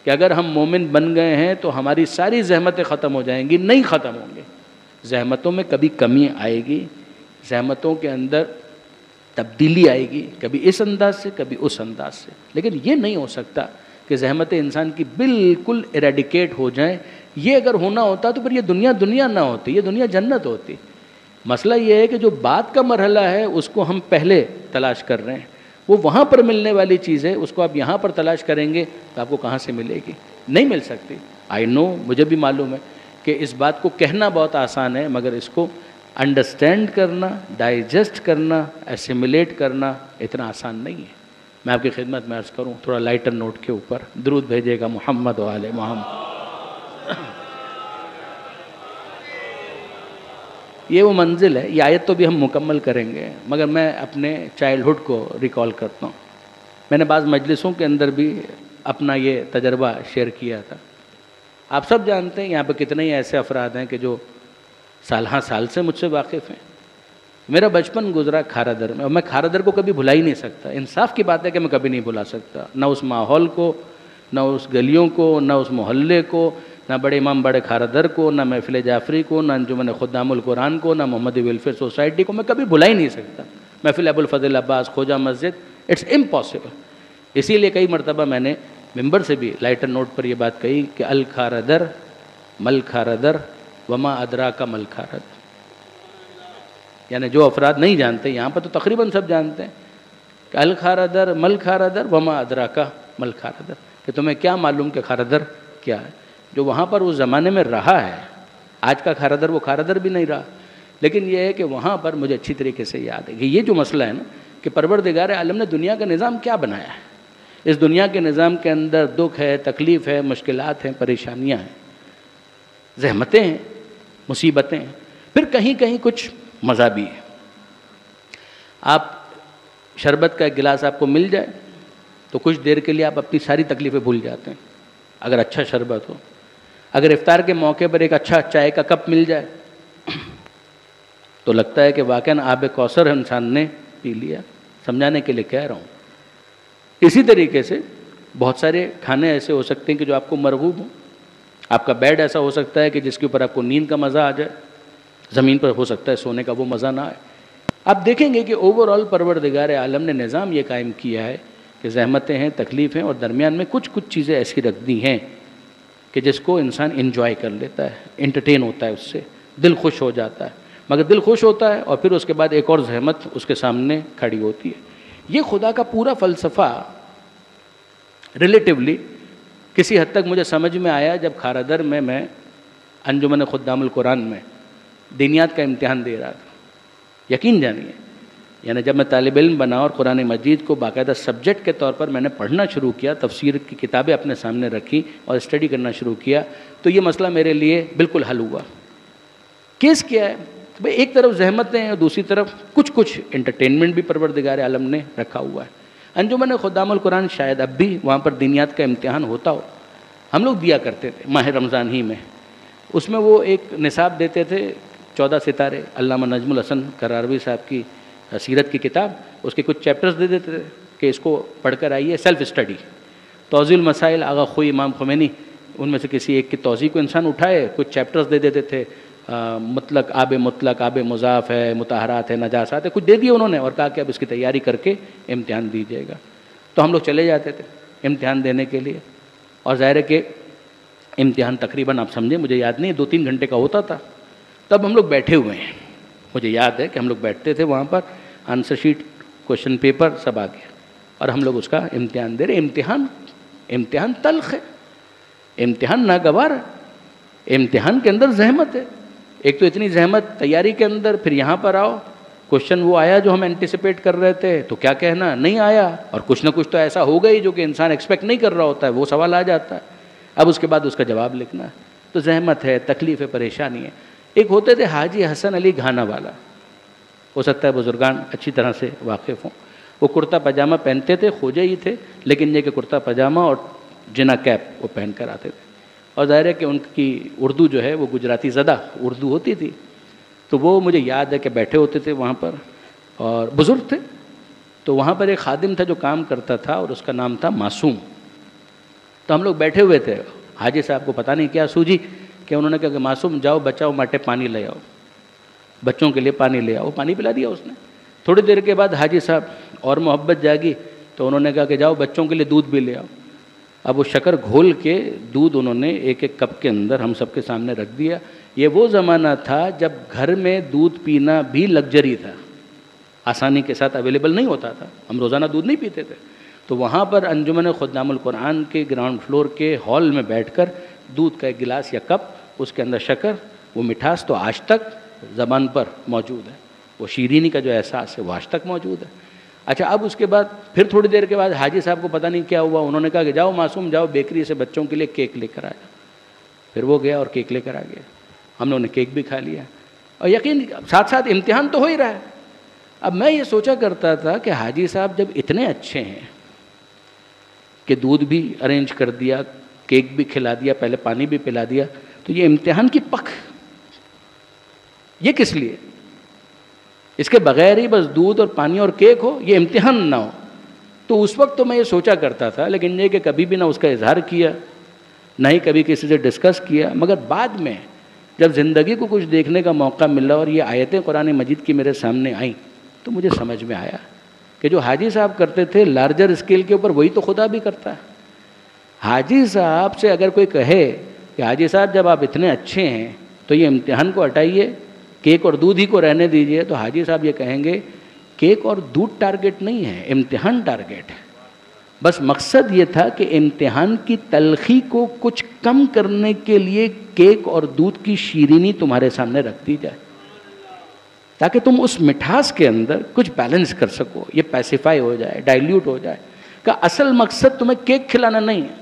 کہ اگر ہم مومن بن گئے ہیں تو ہماری ساری زحمتیں ختم ہو جائیں گی. نہیں ختم ہوں گے. زحمتوں میں کبھی کمی آئے گی، زحمتوں کے اندر تبدیلی آئے گی، کبھی اس انداز سے کبھی اس انداز سے. لیکن یہ نہیں ہو سکتا کہ زحمتیں انسان کی بالکل ایریڈیکیٹ ہو جائیں. یہ اگر ہونا ہوتا تو پھر یہ دنیا دنیا نہ ہوتی، یہ دنیا جنت ہوتی. مسئلہ یہ ہے کہ جو بات کا مرحلہ ہے اس کو ہم پہلے تلاش کر رہے ہیں. وہ وہاں پر ملنے والی چیز ہے، اس کو آپ یہاں پر تلاش کریں گے تو آپ کو کہاں سے ملے گی؟ نہیں مل سکتی. آئی نو، مجھے بھی معلوم ہے کہ اس بات کو کہنا بہت آسان ہے مگر اس کو انڈرسٹینڈ کرنا، ڈائجسٹ کرنا، ایسیمولیٹ کرنا اتنا آسان نہیں ہے. میں آپ کی خدمت میں عرض کروں تھوڑا لائٹر نوٹ کے اوپر درود بھیجے گا محمد و آل محمد. یہ وہ منزل ہے. یہ آیت تو بھی ہم مکمل کریں گے مگر میں اپنے چائلڈہڈ کو ریکال کرتا ہوں. میں نے بعض مجلسوں کے اندر بھی اپنا یہ تجربہ شیئر کیا تھا. آپ سب جانتے ہیں یہاں پہ کتنے ہی ایسے افراد ہیں کہ جو سال ہاں سال سے مجھ سے واقف ہیں. میرا بچپن گزرا کھارا در میں، اور میں کھارا در کو کبھی بھلا ہی نہیں سکتا. انصاف کی بات ہے کہ میں کبھی نہیں بھلا سکتا، نہ اس ماحول کو، نہ اس گلیوں کو، نہ اس محلے کو، نہ بڑے امام بڑے کھارا در کو، نہ محفل جعفری کو، نہ انجمن خدام القرآن کو، نہ محمدی ویلفیئر سوسائٹی کو. میں کبھی بھلا ہی نہیں سکتا. محفل ابو الفضل عباس کھوجا مسجد، اٹس امپاسبل. اسی لیے کئی مرتبہ میں نے ممبر سے بھی لائٹر نوٹ پر یہ بات کہی کہ الکھارا در مل کھارا در وما ادراک مل کھارا در. یعنی جو افراد نہیں جانتے، یہاں پر تو تقریباً سب جانتے ہیں کہ الکھارا در مل کھارا در وما ادراک مل کھارا در، کہ تمہیں کیا معلوم کہ کھارا در کیا ہے. جو وہاں پر اس زمانے میں رہا ہے، آج کا کھارا در وہ کھارا در بھی نہیں رہا، لیکن یہ ہے کہ وہاں پر مجھے اچھی طریقے سے یاد ہے کہ یہ جو مسئلہ ہے نا کہ پروردگار عالم نے دنیا کا نظام کیا بنایا ہے. اس دنیا کے نظام کے اندر دکھ ہے، تکلیف ہے، مشکلات ہیں، پریشانیاں ہیں، زحمتیں ہیں، مصیبتیں ہیں. پھر کہیں کہیں کچھ مزہ بھی ہے. آپ شربت کا ایک گلاس آپ کو مل جائے تو کچھ دیر کے لیے آپ اپنی ساری تکلیفیں بھول جاتے ہیں اگر اچھا شربت ہو. اگر افطار کے موقع پر ایک اچھا چائے کا کپ مل جائے تو لگتا ہے کہ واقعاً آب کوثر انسان نے پی لیا. سمجھانے کے لیے کہہ رہا ہوں. اسی طریقے سے بہت سارے کھانے ایسے ہو سکتے ہیں کہ جو آپ کو مرغوب ہوں. آپ کا بیڈ ایسا ہو سکتا ہے کہ جس کے اوپر آپ کو نیند کا مزہ آ جائے. زمین پر ہو سکتا ہے سونے کا وہ مزہ نہ آئے. آپ دیکھیں گے کہ اوورآل پروردگار عالم نے نظام یہ قائم کیا ہے کہ زحمتیں ہیں، تکلیفیں، اور درمیان میں کچھ چیزیں ایسی رکھ دی ہیں کہ جس کو انسان انجوائے کر لیتا ہے، انٹرٹین ہوتا ہے، اس سے دل خوش ہو جاتا ہے. مگر دل خوش ہوتا ہے اور پھر اس کے بعد ایک اور زحمت اس کے سامنے کھڑی ہوتی ہے. یہ خدا کا پورا فلسفہ ریلیٹیولی کسی حد تک مجھے سمجھ میں آیا جب کھارادر میں انجمن خدام القرآن میں دینیات کا امتحان دے رہا تھا. یقین جانیے، یعنی جب میں طالب علم بنا اور قرآن مجید کو باقاعدہ سبجیکٹ کے طور پر میں نے پڑھنا شروع کیا، تفسیر کی کتابیں اپنے سامنے رکھی اور اسٹڈی کرنا شروع کیا، تو یہ مسئلہ میرے لیے بالکل حل ہوا. کیس کیا ہے بھئی؟ ایک طرف زحمتیں ہیں اور دوسری طرف کچھ انٹرٹینمنٹ بھی پروردگار عالم نے رکھا ہوا ہے. انجمن خدام القرآن شاید اب بھی وہاں پر دینیات کا امتحان ہوتا ہو. ہم لوگ دیا کرتے تھے ماہ رمضان ہی میں. اس میں وہ ایک نصاب دیتے تھے 14 ستارے، علامہ نجم الحسن کراروی صاحب کی سیرت کی کتاب. اس کے کچھ چیپٹرز دے دیتے تھے کہ اس کو پڑھ کر آئیے، سیلف اسٹڈی. توضیح المسائل آغا خوئی امام خمینی، ان میں سے کسی ایک کی توضیح کو انسان اٹھائے، کچھ چیپٹرز دے دیتے تھے. مطلق آب مضاف ہے، مطہرات ہے، نجاسات ہے، کچھ دے دیا انہوں نے اور کہا کہ اب اس کی تیاری کر کے امتحان دیجیے گا. تو ہم لوگ چلے جاتے تھے امتحان دینے کے لیے. اور ظاہر ہے کہ امتحان تقریباً آپ سمجھیں، مجھے یاد نہیں، 2-3 گھنٹے کا ہوتا تھا. تب ہم لوگ بیٹھے ہوئے ہیں، مجھے یاد ہے کہ ہم لوگ بیٹھتے تھے وہاں پر، آنسر شیٹ، کوشچن پیپر سب آ گیا اور ہم لوگ اس کا امتحان دے رہے. امتحان تلخ ہے، امتحان ناگوار ہے، امتحان کے اندر زحمت ہے. ایک تو اتنی زحمت تیاری کے اندر، پھر یہاں پر آؤ، کوشچن وہ آیا جو ہم اینٹیسپیٹ کر رہے تھے تو کیا کہنا، نہیں آیا، اور کچھ نہ کچھ تو ایسا ہو گئی جو کہ انسان ایکسپیکٹ نہیں کر رہا ہوتا ہے، وہ سوال آ جاتا ہے. اب اس کے بعد اس کا جواب لکھنا ہے. تو زحمت ہے، تکلیف ہے، پریشانی ہے. ایک ہوتے تھے حاجی حسن علی گھانا والا، ہو سکتا ہے بزرگان اچھی طرح سے واقف ہوں. وہ کرتا پاجامہ پہنتے تھے، خوجے ہی تھے، لیکن یہ کہ کرتا پاجامہ اور جنا کیپ وہ پہن کر آتے تھے. اور ظاہر ہے کہ ان کی اردو جو ہے وہ گجراتی زدہ اردو ہوتی تھی. تو وہ مجھے یاد ہے کہ بیٹھے ہوتے تھے وہاں پر اور بزرگ تھے. تو وہاں پر ایک خادم تھا جو کام کرتا تھا اور اس کا نام تھا معصوم. تو ہم لوگ بیٹھے ہوئے تھے، حاجی صاحب کو پتہ نہیں کیا سوجی کہ انہوں نے کہا کہ معصوم جاؤ بچاؤ ماٹے پانی لے آؤ، بچوں کے لیے پانی لے آؤ. پانی پلا دیا اس نے. تھوڑی دیر کے بعد حاجی صاحب اور محبت جاگی تو انہوں نے کہا کہ جاؤ بچوں کے لیے دودھ بھی لے آؤ. اب وہ شکر گھول کے دودھ انہوں نے ایک ایک کپ کے اندر ہم سب کے سامنے رکھ دیا. یہ وہ زمانہ تھا جب گھر میں دودھ پینا بھی لگژری تھا، آسانی کے ساتھ اویلیبل نہیں ہوتا تھا. ہم روزانہ دودھ نہیں پیتے تھے. تو وہاں پر انجمن خدام القرآن کے گراؤنڈ فلور کے ہال میں بیٹھ کر دودھ کا ایک گلاس یا کپ، اس کے اندر شکر، وہ مٹھاس تو آج تک زبان پر موجود ہے، وہ شیرینی کا جو احساس ہے وہ آج تک موجود ہے. اچھا، اب اس کے بعد پھر تھوڑی دیر کے بعد حاجی صاحب کو پتہ نہیں کیا ہوا، انہوں نے کہا کہ جاؤ معصوم جاؤ بیکری سے بچوں کے لیے کیک لے کر آیا. پھر وہ گیا اور کیک لے کر آ گیا. ہم لوگوں نے کیک بھی کھا لیا اور یقین ساتھ ساتھ امتحان تو ہو ہی رہا ہے. اب میں یہ سوچا کرتا تھا کہ حاجی صاحب جب اتنے اچھے ہیں کہ دودھ بھی ارینج کر دیا، کیک بھی کھلا دیا، پہلے پانی بھی پلا دیا، تو یہ امتحان کی پک یہ کس لیے؟ اس کے بغیر ہی بس دودھ اور پانی اور کیک ہو، یہ امتحان نہ ہو. تو اس وقت تو میں یہ سوچا کرتا تھا، لیکن یہ کہ کبھی بھی نہ اس کا اظہار کیا، نہ ہی کبھی کسی سے ڈسکس کیا. مگر بعد میں جب زندگی کو کچھ دیکھنے کا موقع ملا اور یہ آیتیں قرآن مجید کی میرے سامنے آئیں تو مجھے سمجھ میں آیا کہ جو حاجی صاحب کرتے تھے لارجر اسکیل کے اوپر، وہی تو خدا بھی کرتا ہے. حاجی صاحب سے اگر کوئی کہے کہ حاجی صاحب جب آپ اتنے اچھے ہیں تو یہ امتحان کو ہٹائیے، کیک اور دودھ ہی کو رہنے دیجئے، تو حاجی صاحب یہ کہیں گے کیک اور دودھ ٹارگٹ نہیں ہے، امتحان ٹارگٹ ہے. بس مقصد یہ تھا کہ امتحان کی تلخی کو کچھ کم کرنے کے لیے کیک اور دودھ کی شیرینی تمہارے سامنے رکھ دی جائے تاکہ تم اس مٹھاس کے اندر کچھ بیلنس کر سکو، یہ پیسیفائی ہو جائے، ڈائلیوٹ ہو جائے. کہ اصل مقصد تمہیں کیک کھلانا نہیں ہے،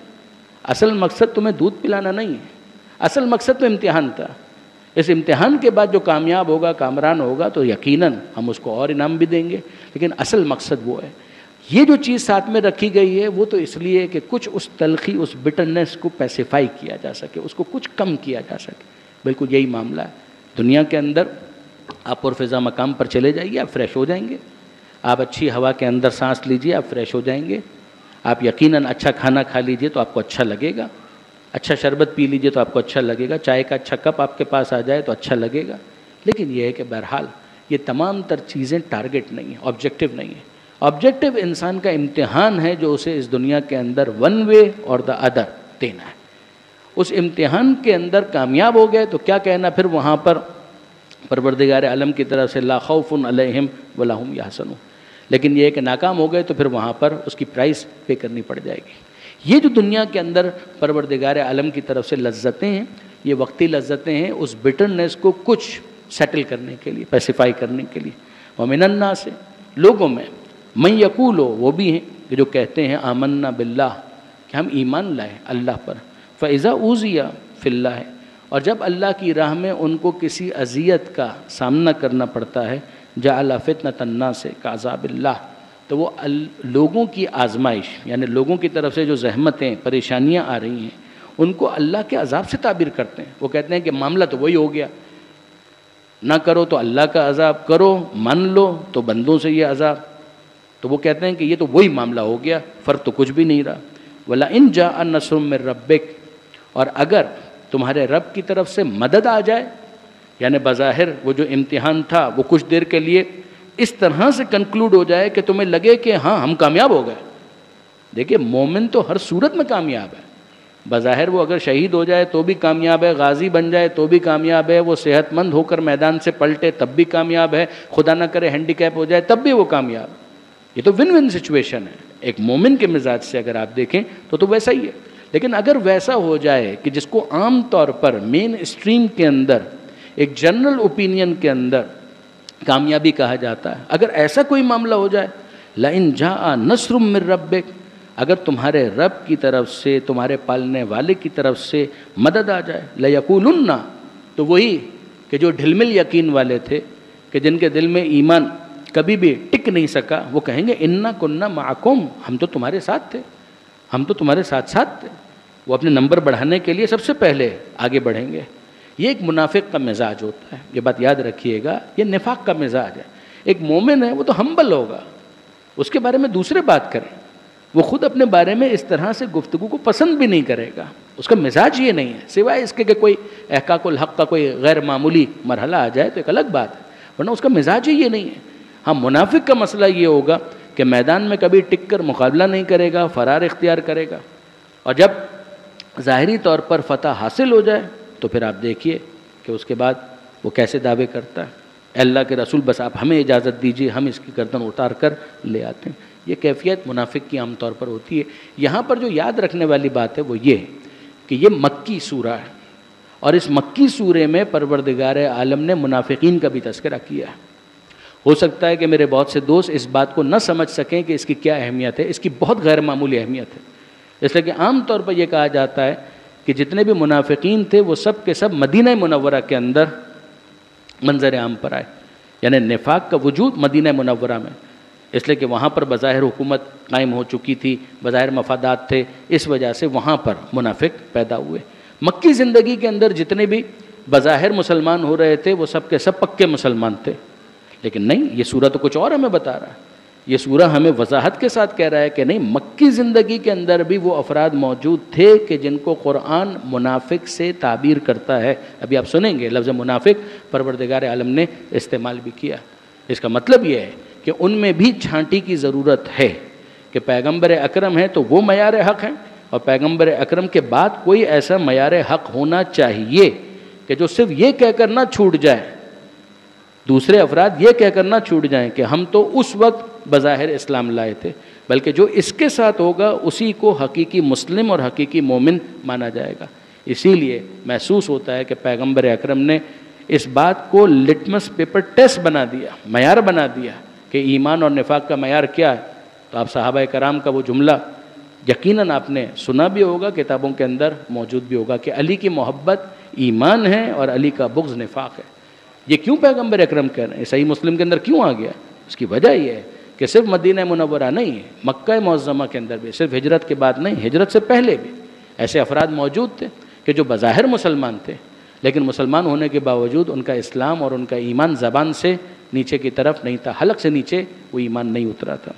اصل مقصد تمہیں دودھ پلانا نہیں ہے، اصل مقصد تو امتحان تھا. اس امتحان کے بعد جو کامیاب ہوگا، کامران ہوگا، تو یقیناً ہم اس کو اور انعام بھی دیں گے، لیکن اصل مقصد وہ ہے۔ یہ جو چیز ساتھ میں رکھی گئی ہے وہ تو اس لیے کہ کچھ اس تلخی، اس بٹرنس کو پیسیفائی کیا جا سکے، اس کو کچھ کم کیا جا سکے۔ بالکل یہی معاملہ ہے دنیا کے اندر۔ آپ پرفضا مقام پر چلے جائیے، آپ فریش ہو جائیں گے۔ آپ اچھی ہوا کے اندر سانس لیجیے، آپ فریش ہو جائیں گے۔ آپ یقیناً اچھا کھانا کھا لیجیے تو آپ کو اچھا لگے گا، اچھا شربت پی لیجیے تو آپ کو اچھا لگے گا، چائے کا اچھا کپ آپ کے پاس آ جائے تو اچھا لگے گا۔ لیکن یہ ہے کہ بہرحال یہ تمام تر چیزیں ٹارگٹ نہیں ہیں، آبجیکٹو نہیں ہیں۔ آبجیکٹو انسان کا امتحان ہے جو اسے اس دنیا کے اندر ون وے اور دا ادر دینا ہے۔ اس امتحان کے اندر کامیاب ہو گئے تو کیا کہنا پھر وہاں پر پروردگار عالم کی طرف سے لا خوف علیہم ولا هم یحزنون۔ لیکن یہ ہے کہ ناکام ہو گئے تو پھر وہاں پر اس کی پرائس پے کرنی پڑ جائے گی۔ یہ جو دنیا کے اندر پروردگار عالم کی طرف سے لذتیں ہیں، یہ وقتی لذتیں ہیں اس بٹرنس کو کچھ سیٹل کرنے کے لیے، پیسیفائی کرنے کے لیے۔ ومن الناس سے لوگوں میں من یقول، وہ بھی ہیں کہ جو کہتے ہیں آمنا باللہ، کہ ہم ایمان لائے اللہ پر، فاذا اوذی فی اللہ، اور جب اللہ کی راہ میں ان کو کسی اذیت کا سامنا کرنا پڑتا ہے، جعل فتنۃ الناس کعذاب اللہ، تو وہ لوگوں کی آزمائش، یعنی لوگوں کی طرف سے جو زحمتیں، پریشانیاں آ رہی ہیں، ان کو اللہ کے عذاب سے تعبیر کرتے ہیں۔ وہ کہتے ہیں کہ معاملہ تو وہی ہو گیا، نہ کرو تو اللہ کا عذاب، کرو مان لو تو بندوں سے یہ عذاب۔ تو وہ کہتے ہیں کہ یہ تو وہی معاملہ ہو گیا، فرق تو کچھ بھی نہیں رہا۔ وَلَئِن جَاءَ نَصْرٌ مِّن رَّبِّكَ، اور اگر تمہارے رب کی طرف سے مدد آ جائے، یعنی بظاہر وہ جو امتحان تھا وہ کچھ دیر کے لیے اس طرح سے کنکلوڈ ہو جائے کہ تمہیں لگے کہ ہاں ہم کامیاب ہو گئے۔ دیکھیے مومن تو ہر صورت میں کامیاب ہے، بظاہر وہ اگر شہید ہو جائے تو بھی کامیاب ہے، غازی بن جائے تو بھی کامیاب ہے، وہ صحت مند ہو کر میدان سے پلٹے تب بھی کامیاب ہے، خدا نہ کرے ہینڈی کیپ ہو جائے تب بھی وہ کامیاب ہے۔ یہ تو ون ون سچویشن ہے۔ ایک مومن کے مزاج سے اگر آپ دیکھیں تو ویسا ہی ہے۔ لیکن اگر ویسا ہو جائے کہ جس کو عام طور پر مین اسٹریم کے اندر، ایک جنرل اوپینین کے اندر کامیابی کہا جاتا ہے، اگر ایسا کوئی معاملہ ہو جائے، لَإِن جَاءَ نَصْرٌ مِّن رَّبِّكَ، اگر تمہارے رب کی طرف سے، تمہارے پالنے والے کی طرف سے مدد آ جائے، لَيَقُولُنَّ، تو وہی کہ جو ڈھلمل یقین والے تھے، کہ جن کے دل میں ایمان کبھی بھی ٹک نہیں سکا، وہ کہیں گے اِنَّا كُنَّا مَعَكُمْ، ہم تو تمہارے ساتھ تھے، ہم تو تمہارے ساتھ ساتھ تھے۔ وہ اپنے نمبر بڑھانے کے لیے سب سے پہلے آگے بڑھیں گے۔ یہ ایک منافق کا مزاج ہوتا ہے، یہ بات یاد رکھیے گا، یہ نفاق کا مزاج ہے۔ ایک مومن ہے وہ تو ہمبل ہوگا، اس کے بارے میں دوسرے بات کریں، وہ خود اپنے بارے میں اس طرح سے گفتگو کو پسند بھی نہیں کرے گا، اس کا مزاج یہ نہیں ہے، سوائے اس کے کہ کوئی احقاق الحق کا کوئی غیر معمولی مرحلہ آ جائے تو ایک الگ بات ہے، ورنہ اس کا مزاج ہی یہ نہیں ہے۔ ہاں منافق کا مسئلہ یہ ہوگا کہ میدان میں کبھی ٹک کر مقابلہ نہیں کرے گا، فرار اختیار کرے گا، اور جب ظاہری طور پر فتح حاصل ہو جائے تو پھر آپ دیکھیے کہ اس کے بعد وہ کیسے دعوے کرتا ہے، اے اللہ کے رسول بس آپ ہمیں اجازت دیجیے، ہم اس کی گردن اتار کر لے آتے ہیں۔ یہ کیفیت منافق کی عام طور پر ہوتی ہے۔ یہاں پر جو یاد رکھنے والی بات ہے وہ یہ کہ یہ مکی سورہ ہے، اور اس مکی سورے میں پروردگار عالم نے منافقین کا بھی تذکرہ کیا ہے۔ ہو سکتا ہے کہ میرے بہت سے دوست اس بات کو نہ سمجھ سکیں کہ اس کی کیا اہمیت ہے، اس کی بہت غیر معمولی اہمیت ہے۔ اس لیے کہ عام طور پر یہ کہا جاتا ہے کہ جتنے بھی منافقین تھے وہ سب کے سب مدینہ منورہ کے اندر منظر عام پر آئے، یعنی نفاق کا وجود مدینہ منورہ میں، اس لیے کہ وہاں پر بظاہر حکومت قائم ہو چکی تھی، بظاہر مفادات تھے، اس وجہ سے وہاں پر منافق پیدا ہوئے۔ مکی زندگی کے اندر جتنے بھی بظاہر مسلمان ہو رہے تھے وہ سب کے سب پکے مسلمان تھے، لیکن نہیں، یہ سورہ تو کچھ اور ہمیں بتا رہا ہے۔ یہ سورہ ہمیں وضاحت کے ساتھ کہہ رہا ہے کہ نہیں، مکی زندگی کے اندر بھی وہ افراد موجود تھے کہ جن کو قرآن منافق سے تعبیر کرتا ہے۔ ابھی آپ سنیں گے لفظ منافق پروردگار عالم نے استعمال بھی کیا۔ اس کا مطلب یہ ہے کہ ان میں بھی چھانٹی کی ضرورت ہے کہ پیغمبر اکرم ہے تو وہ معیار حق ہیں، اور پیغمبر اکرم کے بعد کوئی ایسا معیار حق ہونا چاہیے کہ جو صرف یہ کہہ کر نہ چھوٹ جائے، دوسرے افراد یہ کہہ کر نہ چھوٹ جائیں کہ ہم تو اس وقت بظاہر اسلام لائے تھے، بلکہ جو اس کے ساتھ ہوگا اسی کو حقیقی مسلم اور حقیقی مومن مانا جائے گا۔ اسی لیے محسوس ہوتا ہے کہ پیغمبر اکرم نے اس بات کو لٹمس پیپر ٹیسٹ بنا دیا، معیار بنا دیا کہ ایمان اور نفاق کا معیار کیا ہے۔ تو آپ صحابہ کرام کا وہ جملہ یقیناً آپ نے سنا بھی ہوگا، کتابوں کے اندر موجود بھی ہوگا کہ علی کی محبت ایمان ہے اور علی کا بغض نفاق ہے۔ یہ کیوں پیغمبر اکرم کہہ رہے ہیں؟ صحیح مسلم کے اندر کیوں آ گیا؟ اس کی وجہ یہ ہے کہ صرف مدینہ منورہ نہیں ہے، مکہ معظمہ کے اندر بھی، صرف ہجرت کے بعد نہیں، ہجرت سے پہلے بھی ایسے افراد موجود تھے کہ جو بظاہر مسلمان تھے، لیکن مسلمان ہونے کے باوجود ان کا اسلام اور ان کا ایمان زبان سے نیچے کی طرف نہیں تھا، حلق سے نیچے وہ ایمان نہیں اترا تھا۔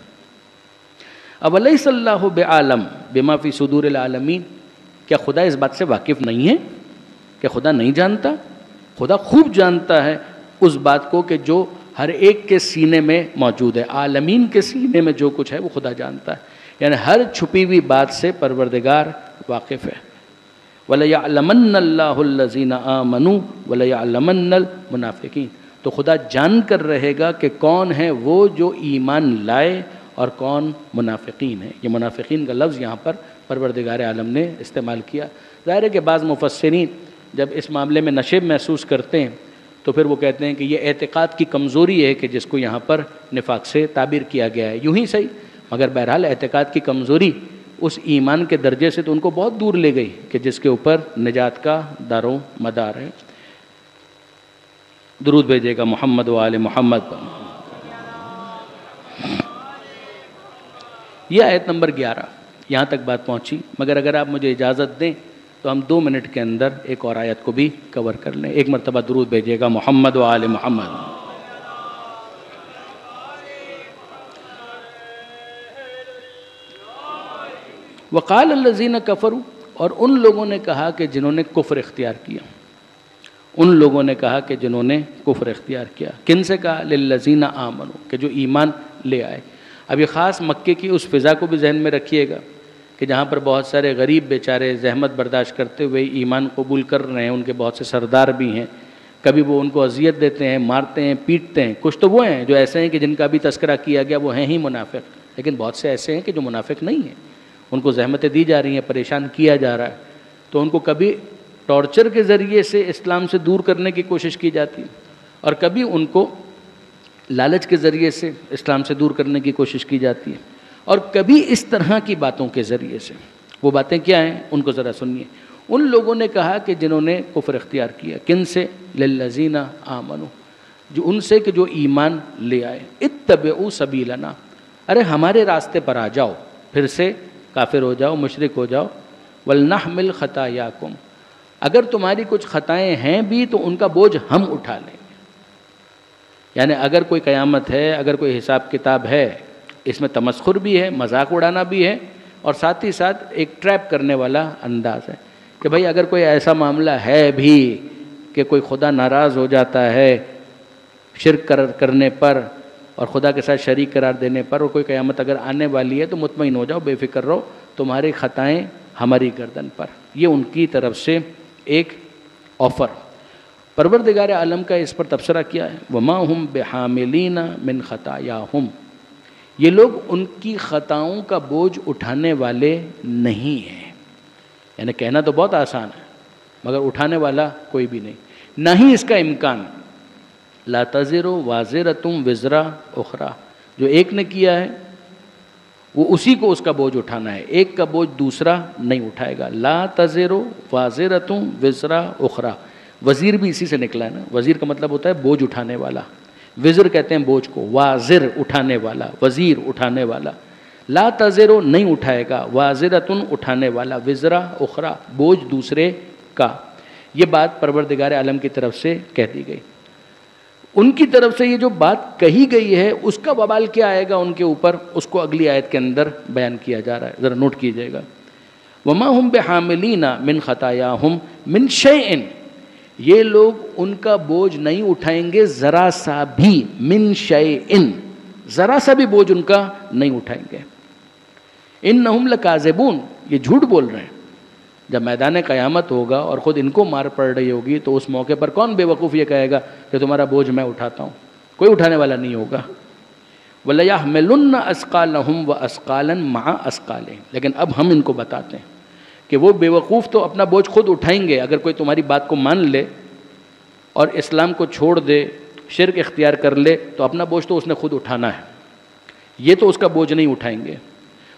اولیس اللہ بعالم بما فی صدور العالمین، کیا خدا اس بات سے واقف نہیں ہے؟ کیا خدا نہیں جانتا؟ خدا خوب جانتا ہے اس بات کو کہ جو ہر ایک کے سینے میں موجود ہے، عالمین کے سینے میں جو کچھ ہے وہ خدا جانتا ہے، یعنی ہر چھپی ہوئی بات سے پروردگار واقف ہے۔ وَلَيَعْلَمَنَّ اللَّهُ الَّذِينَ آمَنُوا وَلَيَعْلَمَنَّ الْمُنَافِقِينَ، تو خدا جان کر رہے گا کہ کون ہے وہ جو ایمان لائے اور کون منافقین ہیں۔ یہ منافقین کا لفظ یہاں پر پروردگار عالم نے استعمال کیا۔ ظاہر ہے کہ بعض مفسرین جب اس معاملے میں نشیب محسوس کرتے ہیں تو پھر وہ کہتے ہیں کہ یہ اعتقاد کی کمزوری ہے کہ جس کو یہاں پر نفاق سے تعبیر کیا گیا ہے، یوں ہی صحیح، مگر بہرحال اعتقاد کی کمزوری اس ایمان کے درجے سے تو ان کو بہت دور لے گئی کہ جس کے اوپر نجات کا دار و مدار ہے۔ درود بھیجے گا محمد و آل محمد پر۔ یہ آیت نمبر 11 یہاں تک بات پہنچی، مگر اگر آپ مجھے اجازت دیں تو ہم 2 منٹ کے اندر ایک اور آیت کو بھی کور کر لیں۔ ایک مرتبہ درود بھیجیے گا محمد و آل محمد۔ وقال الذین کفروا، اور ان لوگوں نے کہا کہ جنہوں نے کفر اختیار کیا، ان لوگوں نے کہا کہ جنہوں نے کفر اختیار کیا، کن سے کہا؟ للذین آمنوا، کہ جو ایمان لے آئے۔ اب یہ خاص مکے کی اس فضا کو بھی ذہن میں رکھیے گا کہ جہاں پر بہت سارے غریب بیچارے زحمت برداشت کرتے ہوئے ایمان قبول کر رہے ہیں، ان کے بہت سے سردار بھی ہیں، کبھی وہ ان کو اذیت دیتے ہیں، مارتے ہیں، پیٹتے ہیں۔ کچھ تو وہ ہیں جو ایسے ہیں کہ جن کا بھی تذکرہ کیا گیا وہ ہیں ہی منافق، لیکن بہت سے ایسے ہیں کہ جو منافق نہیں ہیں، ان کو زحمتیں دی جا رہی ہیں، پریشان کیا جا رہا ہے، تو ان کو کبھی ٹارچر کے ذریعے سے اسلام سے دور کرنے کی کوشش کی جاتی ہے اور کبھی ان کو لالچ کے ذریعے سے اسلام سے دور کرنے کی کوشش کی جاتی ہے، اور کبھی اس طرح کی باتوں کے ذریعے سے۔ وہ باتیں کیا ہیں ان کو ذرا سنیے۔ ان لوگوں نے کہا کہ جنہوں نے کفر اختیار کیا، کن سے؟ للذین آمنوا، جو ان سے کہ جو ایمان لے آئے۔ اتبعوا سبیلنا، ارے ہمارے راستے پر آ جاؤ، پھر سے کافر ہو جاؤ، مشرک ہو جاؤ۔ ولنحمل خطایاکم، اگر تمہاری کچھ خطائیں ہیں بھی تو ان کا بوجھ ہم اٹھا لیں گے۔ یعنی اگر کوئی قیامت ہے، اگر کوئی حساب کتاب ہے، اس میں تمسخر بھی ہے، مذاق اڑانا بھی ہے، اور ساتھ ہی ساتھ ایک ٹریپ کرنے والا انداز ہے کہ بھائی اگر کوئی ایسا معاملہ ہے بھی کہ کوئی خدا ناراض ہو جاتا ہے شرک کرنے پر اور خدا کے ساتھ شریک قرار دینے پر، اور کوئی قیامت اگر آنے والی ہے تو مطمئن ہو جاؤ، بے فکر رہو، تمہاری خطائیں ہماری گردن پر۔ یہ ان کی طرف سے ایک آفر۔ پروردگار عالم کا اس پر تبصرہ کیا ہے؟ وما ہم بحاملین من خطایاہم، یہ لوگ ان کی خطاؤں کا بوجھ اٹھانے والے نہیں ہیں۔ یعنی کہنا تو بہت آسان ہے مگر اٹھانے والا کوئی بھی نہیں، نہ ہی اس کا امکان۔ لا تزر وازرۃ وزر اخری، جو ایک نے کیا ہے وہ اسی کو اس کا بوجھ اٹھانا ہے، ایک کا بوجھ دوسرا نہیں اٹھائے گا۔ لا تزر وازرۃ وزر اخری، وزیر بھی اسی سے نکلا ہے نا، وزیر کا مطلب ہوتا ہے بوجھ اٹھانے والا، وزر کہتے ہیں بوجھ کو، وازر اٹھانے والا، وزیر اٹھانے والا۔ لا تزر نہیں اٹھائے گا، وازرۃ اٹھانے والا، وزر اخری بوجھ دوسرے کا۔ یہ بات پروردگار عالم کی طرف سے کہہ دی گئی۔ ان کی طرف سے یہ جو بات کہی گئی ہے اس کا وبال کیا آئے گا ان کے اوپر، اس کو اگلی آیت کے اندر بیان کیا جا رہا ہے، ذرا نوٹ کیجئے گا۔ وما ہم بحاملین من خطایاہم من شیء، یہ لوگ ان کا بوجھ نہیں اٹھائیں گے ذرا سا بھی، من شیء، ذرا سا بھی بوجھ ان کا نہیں اٹھائیں گے۔ انہم لکاذبون، یہ جھوٹ بول رہے ہیں۔ جب میدان قیامت ہوگا اور خود ان کو مار پڑ رہی ہوگی تو اس موقع پر کون بے وقوف یہ کہے گا کہ تمہارا بوجھ میں اٹھاتا ہوں؟ کوئی اٹھانے والا نہیں ہوگا۔ وَلَيَحْمِلُنَّ أَثْقَالَهُمْ وَأَثْقَالًا مَعَ أَثْقَالِهِمْ، لیکن اب ہم ان کو بتاتے ہیں کہ وہ بے وقوف تو اپنا بوجھ خود اٹھائیں گے، اگر کوئی تمہاری بات کو مان لے اور اسلام کو چھوڑ دے، شرک اختیار کر لے تو اپنا بوجھ تو اس نے خود اٹھانا ہے، یہ تو اس کا بوجھ نہیں اٹھائیں گے۔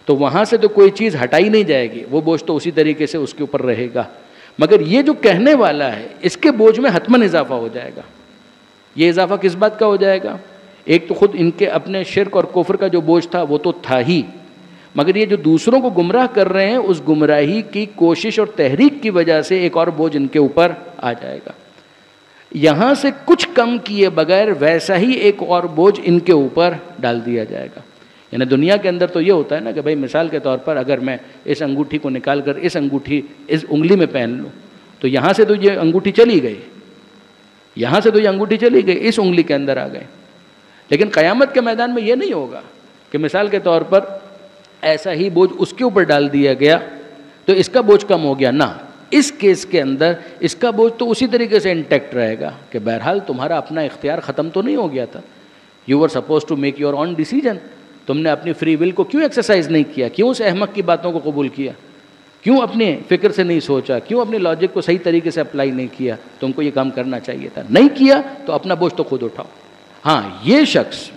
تو وہاں سے تو کوئی چیز ہٹائی نہیں جائے گی، وہ بوجھ تو اسی طریقے سے اس کے اوپر رہے گا۔ مگر یہ جو کہنے والا ہے اس کے بوجھ میں حتماً اضافہ ہو جائے گا. یہ اضافہ کس بات کا ہو جائے گا؟ ایک تو خود ان کے اپنے شرک اور کفر کا جو بوجھ تھا وہ تو تھا ہی، مگر یہ جو دوسروں کو گمراہ کر رہے ہیں اس گمراہی کی کوشش اور تحریک کی وجہ سے ایک اور بوجھ ان کے اوپر آ جائے گا. یہاں سے کچھ کم کیے بغیر ویسا ہی ایک اور بوجھ ان کے اوپر ڈال دیا جائے گا. یعنی دنیا کے اندر تو یہ ہوتا ہے نا کہ بھائی مثال کے طور پر اگر میں اس انگوٹھی کو نکال کر اس انگلی میں پہن لوں تو یہاں سے تو یہ انگوٹھی چلی گئی، یہاں سے تو یہ انگوٹھی چلی گئی، اس انگلی کے اندر آ گئے. لیکن قیامت کے میدان میں یہ نہیں ہوگا کہ مثال کے طور پر ایسا ہی بوجھ اس کے اوپر ڈال دیا گیا تو اس کا بوجھ کم ہو گیا. نہ، اس کیس کے اندر اس کا بوجھ تو اسی طریقے سے انٹیکٹ رہے گا کہ بہرحال تمہارا اپنا اختیار ختم تو نہیں ہو گیا تھا. You were suppose to make your own decision. تم نے اپنی فری ول کو کیوں ایکسرسائز نہیں کیا؟ کیوں اس احمق کی باتوں کو قبول کیا؟ کیوں اپنے فکر سے نہیں سوچا؟ کیوں اپنے لاجک کو صحیح طریقے سے اپلائی نہیں کیا؟ تم کو یہ کام کرنا چاہیے تھا، نہیں کیا تو اپنا بوجھ تو خود اٹھاؤ. ہاں، یہ شخص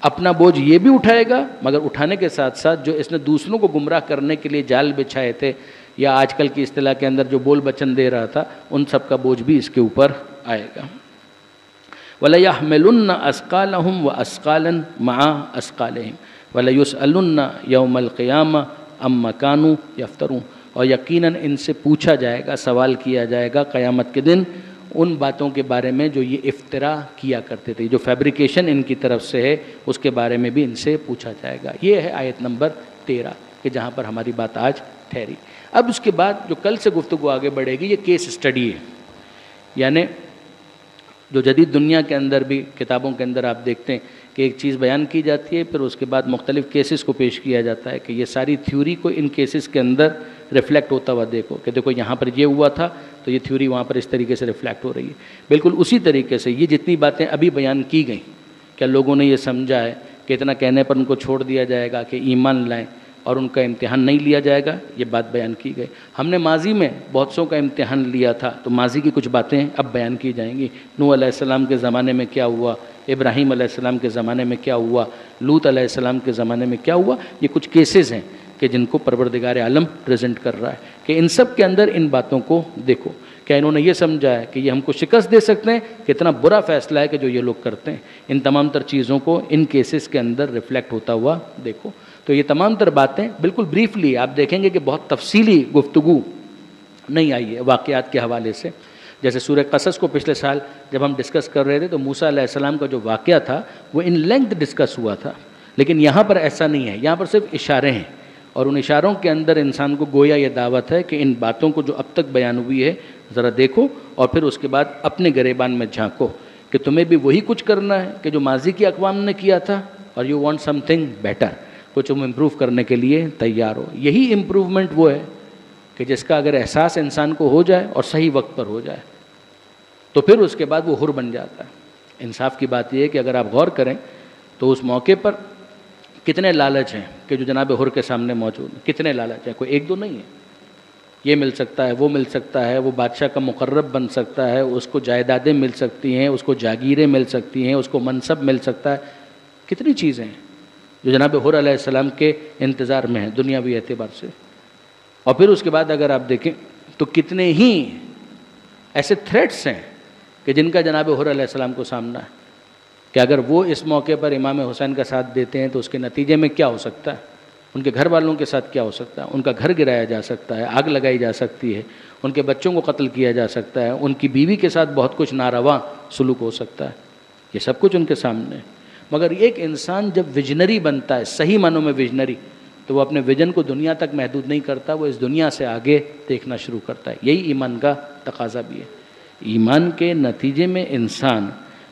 اپنا بوجھ یہ بھی اٹھائے گا، مگر اٹھانے کے ساتھ ساتھ جو اس نے دوسروں کو گمراہ کرنے کے لیے جال بچھائے تھے یا آج کل کی اصطلاح کے اندر جو بول بچن دے رہا تھا ان سب کا بوجھ بھی اس کے اوپر آئے گا. وَلَيَحْمِلُنَّ أَثْقَالَهُمْ وَأَثْقَالًا مَعَ أَثْقَالِهِمْ وَلَيُسْأَلُنَّ يَوْمَ الْقِيَامَةِ عَمَّا كَانُوا يَفْتَرُونَ. اور یقیناً ان سے پوچھا جائے گا، سوال کیا جائے گا قیامت کے دن ان باتوں کے بارے میں جو یہ افترا کیا کرتے تھے، جو فیبریکیشن ان کی طرف سے ہے اس کے بارے میں بھی ان سے پوچھا جائے گا. یہ ہے آیت نمبر 13 کہ جہاں پر ہماری بات آج ٹھہری. اب اس کے بعد جو کل سے گفتگو آگے بڑھے گی یہ کیس اسٹڈی ہے. یعنی جو جدید دنیا کے اندر بھی کتابوں کے اندر آپ دیکھتے ہیں کہ ایک چیز بیان کی جاتی ہے، پھر اس کے بعد مختلف کیسز کو پیش کیا جاتا ہے کہ یہ ساری تھیوری کو ان کیسز کے اندر ریفلیکٹ ہوتا ہوا دیکھو کہ دیکھو یہاں پر یہ ہوا تھا تو یہ تھیوری وہاں پر اس طریقے سے ریفلیکٹ ہو رہی ہے. بالکل اسی طریقے سے یہ جتنی باتیں ابھی بیان کی گئیں، کیا لوگوں نے یہ سمجھا ہے کہ اتنا کہنے پر ان کو چھوڑ دیا جائے گا کہ ایمان لائیں اور ان کا امتحان نہیں لیا جائے گا؟ یہ بات بیان کی گئی. ہم نے ماضی میں بہت سو کا امتحان لیا تھا تو ماضی کی کچھ باتیں اب بیان کی جائیں گی. نوح علیہ السلام کے زمانے میں کیا ہوا، ابراہیم علیہ السلام کے زمانے میں کیا ہوا، لوط علیہ السلام کے زمانے میں کیا ہوا. یہ کچھ کیسز ہیں کہ جن کو پروردگار عالم پریزنٹ کر رہا ہے کہ ان سب کے اندر ان باتوں کو دیکھو. کیا انہوں نے یہ سمجھا ہے کہ یہ ہم کو شکست دے سکتے ہیں؟ کتنا برا فیصلہ ہے کہ جو یہ لوگ کرتے ہیں. ان تمام تر چیزوں کو ان کیسز کے اندر ریفلیکٹ ہوتا ہوا دیکھو. تو یہ تمام تر باتیں بالکل بریفلی آپ دیکھیں گے کہ بہت تفصیلی گفتگو نہیں آئی ہے واقعات کے حوالے سے. جیسے سورہ قصص کو پچھلے سال جب ہم ڈسکس کر رہے تھے تو موسیٰ علیہ السلام کا جو واقعہ تھا وہ ان لینتھ ڈسکس ہوا تھا، لیکن یہاں پر ایسا نہیں ہے. یہاں پر صرف اشارے ہیں اور ان اشاروں کے اندر انسان کو گویا یہ دعوت ہے کہ ان باتوں کو جو اب تک بیان ہوئی ہے ذرا دیکھو اور پھر اس کے بعد اپنے گریبان میں جھانکو کہ تمہیں بھی وہی کچھ کرنا ہے کہ جو ماضی کی اقوام نے کیا تھا، اور you want some thing better, کچھ تم امپروو کرنے کے لیے تیار ہو. یہی امپروومنٹ وہ ہے کہ جس کا اگر احساس انسان کو ہو جائے اور صحیح وقت پر ہو جائے تو پھر اس کے بعد وہ حر بن جاتا ہے. انصاف کی بات یہ ہے کہ اگر آپ غور کریں تو اس موقع پر کتنے لالچ ہیں کہ جو جناب حر کے سامنے موجود ہیں. کتنے لالچ ہیں، کوئی ایک دو نہیں ہے. یہ مل سکتا ہے، وہ مل سکتا ہے، وہ بادشاہ کا مقرب بن سکتا ہے، اس کو جائیدادیں مل سکتی ہیں، اس کو جاگیریں مل سکتی ہیں، اس کو منصب مل سکتا ہے. کتنی چیزیں ہیں جو جناب حر علیہ السلام کے انتظار میں ہیں دنیاوی اعتبار سے. اور پھر اس کے بعد اگر آپ دیکھیں تو کتنے ہی ایسے تھریٹس ہیں کہ جن کا جناب حر علیہ السلام کو سامنا ہے کہ اگر وہ اس موقع پر امام حسین کا ساتھ دیتے ہیں تو اس کے نتیجے میں کیا ہو سکتا ہے، ان کے گھر والوں کے ساتھ کیا ہو سکتا ہے. ان کا گھر گرایا جا سکتا ہے، آگ لگائی جا سکتی ہے، ان کے بچوں کو قتل کیا جا سکتا ہے، ان کی بیوی کے ساتھ بہت کچھ ناروا سلوک ہو سکتا ہے. یہ سب کچھ ان کے سامنے ہے. مگر ایک انسان جب ویژنری بنتا ہے، صحیح معنوں میں ویژنری، تو وہ اپنے ویژن کو دنیا تک محدود نہیں کرتا، وہ اس دنیا سے آگے دیکھنا شروع کرتا ہے. یہی ایمان کا تقاضا بھی ہے. ایمان کے نتیجے میں انسان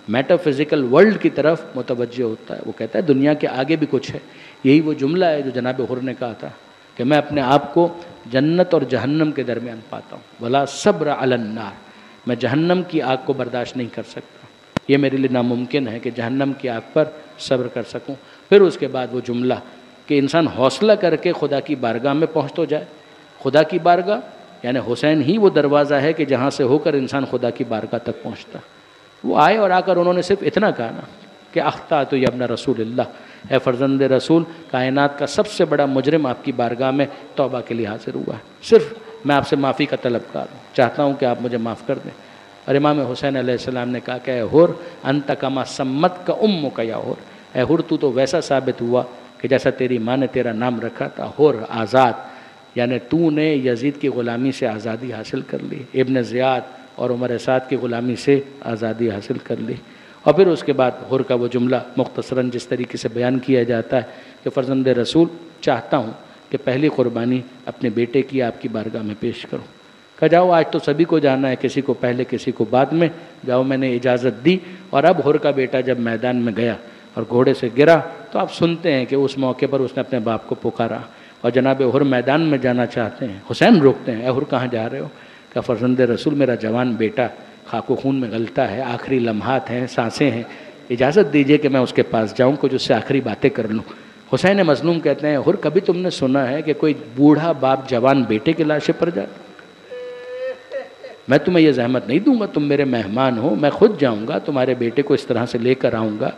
میٹا فزیکل ورلڈ کی طرف متوجہ ہوتا ہے. وہ کہتا ہے دنیا کے آگے بھی کچھ ہے. یہی وہ جملہ ہے جو جناب حر نے کہا تھا کہ میں اپنے آپ کو جنت اور جہنم کے درمیان پاتا ہوں. ولا صبر علی النار، میں جہنم کی آگ کو برداشت نہیں کر سکتا. یہ میرے لیے ناممکن ہے کہ جہنم کی آگ پر صبر کر سکوں. پھر اس کے بعد وہ جملہ کہ انسان حوصلہ کر کے خدا کی بارگاہ میں پہنچ تو جائے. خدا کی بارگاہ یعنی حسین ہی وہ دروازہ ہے کہ جہاں سے ہو کر انسان خدا کی بارگاہ تک پہنچتا. وہ آئے اور آ کر انہوں نے صرف اتنا کہا نا کہ اخطأت یا ابن رسول اللہ، اے فرزند رسول، کائنات کا سب سے بڑا مجرم آپ کی بارگاہ میں توبہ کے لیے حاضر ہوا ہے. صرف میں آپ سے معافی کا طلبگار ہوں، چاہتا ہوں کہ آپ مجھے معاف کر دیں۔ اور امام حسین علیہ السلام نے کہا کہ اے حر انت کما سمت کا امک یا حر، اے حر تو ویسا ثابت ہوا کہ جیسا تیری ماں نے تیرا نام رکھا تھا، حر آزاد، یعنی تو نے یزید کی غلامی سے آزادی حاصل کر لی، ابن زیاد اور عمر سعد کی غلامی سے آزادی حاصل کر لی۔ اور پھر اس کے بعد حر کا وہ جملہ مختصراً جس طریقے سے بیان کیا جاتا ہے کہ فرزند رسول چاہتا ہوں کہ پہلی قربانی اپنے بیٹے کی آپ کی بارگاہ میں پیش کروں۔ کہا جاؤ، آج تو سبھی کو جانا ہے، کسی کو پہلے کسی کو بعد میں، جاؤ میں نے اجازت دی۔ اور اب حر کا بیٹا جب میدان میں گیا اور گھوڑے سے گرا تو آپ سنتے ہیں کہ اس موقع پر اس نے اپنے باپ کو پکارا، اور جناب حر میدان میں جانا چاہتے ہیں، حسین روکتے ہیں، اے حر کہاں جا رہے ہو؟ کہ فرزند رسول میرا جوان بیٹا خاک و خون میں غلتا ہے، آخری لمحات ہیں، سانسیں ہیں، اجازت دیجئے کہ میں اس کے پاس جاؤں، کچھ اس سے آخری باتیں کر لوں۔ حسین مظلوم کہتے ہیں، حر کبھی تم نے سنا ہے کہ کوئی بوڑھا باپ جوان بیٹے کے لاشے پر جاتا؟ میں تمہیں یہ زحمت نہیں دوں گا، تم میرے مہمان ہو، میں خود جاؤں گا، تمہارے بیٹے کو اس طرح سے لے کر آؤں گا،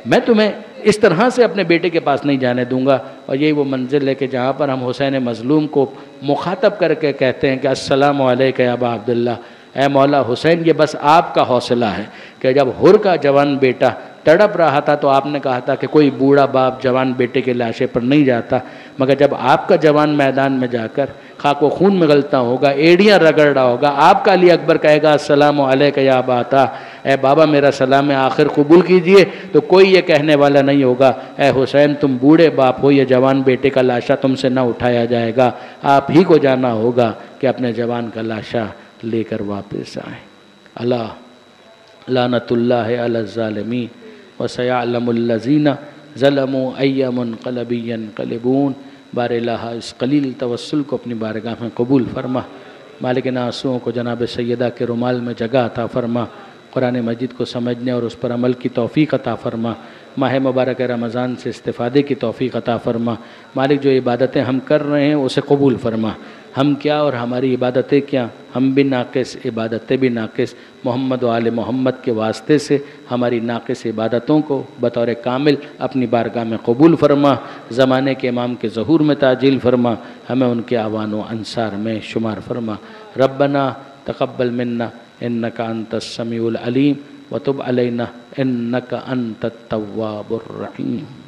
میں تمہیں اس طرح سے اپنے بیٹے کے پاس نہیں جانے دوں گا۔ اور یہی وہ منزل ہے کہ جہاں پر ہم حسین مظلوم کو مخاطب کر کے کہتے ہیں کہ السلام علیک یا ابا عبداللہ، اے مولا حسین، یہ بس آپ کا حوصلہ ہے کہ جب حر کا جوان بیٹا تڑپ رہا تھا تو آپ نے کہا تھا کہ کوئی بوڑھا باپ جوان بیٹے کے لاشے پر نہیں جاتا، مگر جب آپ کا جوان میدان میں جا کر خاک و خون میں غلطا ہوگا، ایڑیاں رگڑ رہا ہوگا، آپ کا علی اکبر کہے گا السلام علیک یا ابا عطا، اے بابا میرا سلام آخر قبول کیجئے، تو کوئی یہ کہنے والا نہیں ہوگا اے حسین تم بوڑھے باپ ہو، یہ جوان بیٹے کا لاشا تم سے نہ اٹھایا جائے گا، آپ ہی کو جانا ہوگا کہ اپنے جوان کا لاشا لے کر واپس آئیں۔ اللہ لعنت اللہ علی الظالمین وسیعلم الذین ظلموا ای منقلب ینقلبون۔ بار الہ اس قلیل توسل کو اپنی بارگاہ میں قبول فرما، مالک ان آنسوؤں کو جناب سیدہ کے رومال میں جگہ عطا فرما، قرآن مجید کو سمجھنے اور اس پر عمل کی توفیق عطا فرما، ماہ مبارک رمضان سے استفادے کی توفیق عطا فرما۔ مالک جو عبادتیں ہم کر رہے ہیں اسے قبول فرما، ہم کیا اور ہماری عبادتیں کیا، ہم بھی ناقص، عبادتیں بھی ناقص، محمد و آل محمد کے واسطے سے ہماری ناقص عبادتوں کو بطور کامل اپنی بارگاہ میں قبول فرما، زمانے کے امام کے ظہور میں تعجیل فرما، ہمیں ان کے اعوان و انصار میں شمار فرما۔ ربنا تقبل منا انک انت السمیع العلیم وتب علینا انک انت التواب الرحیم۔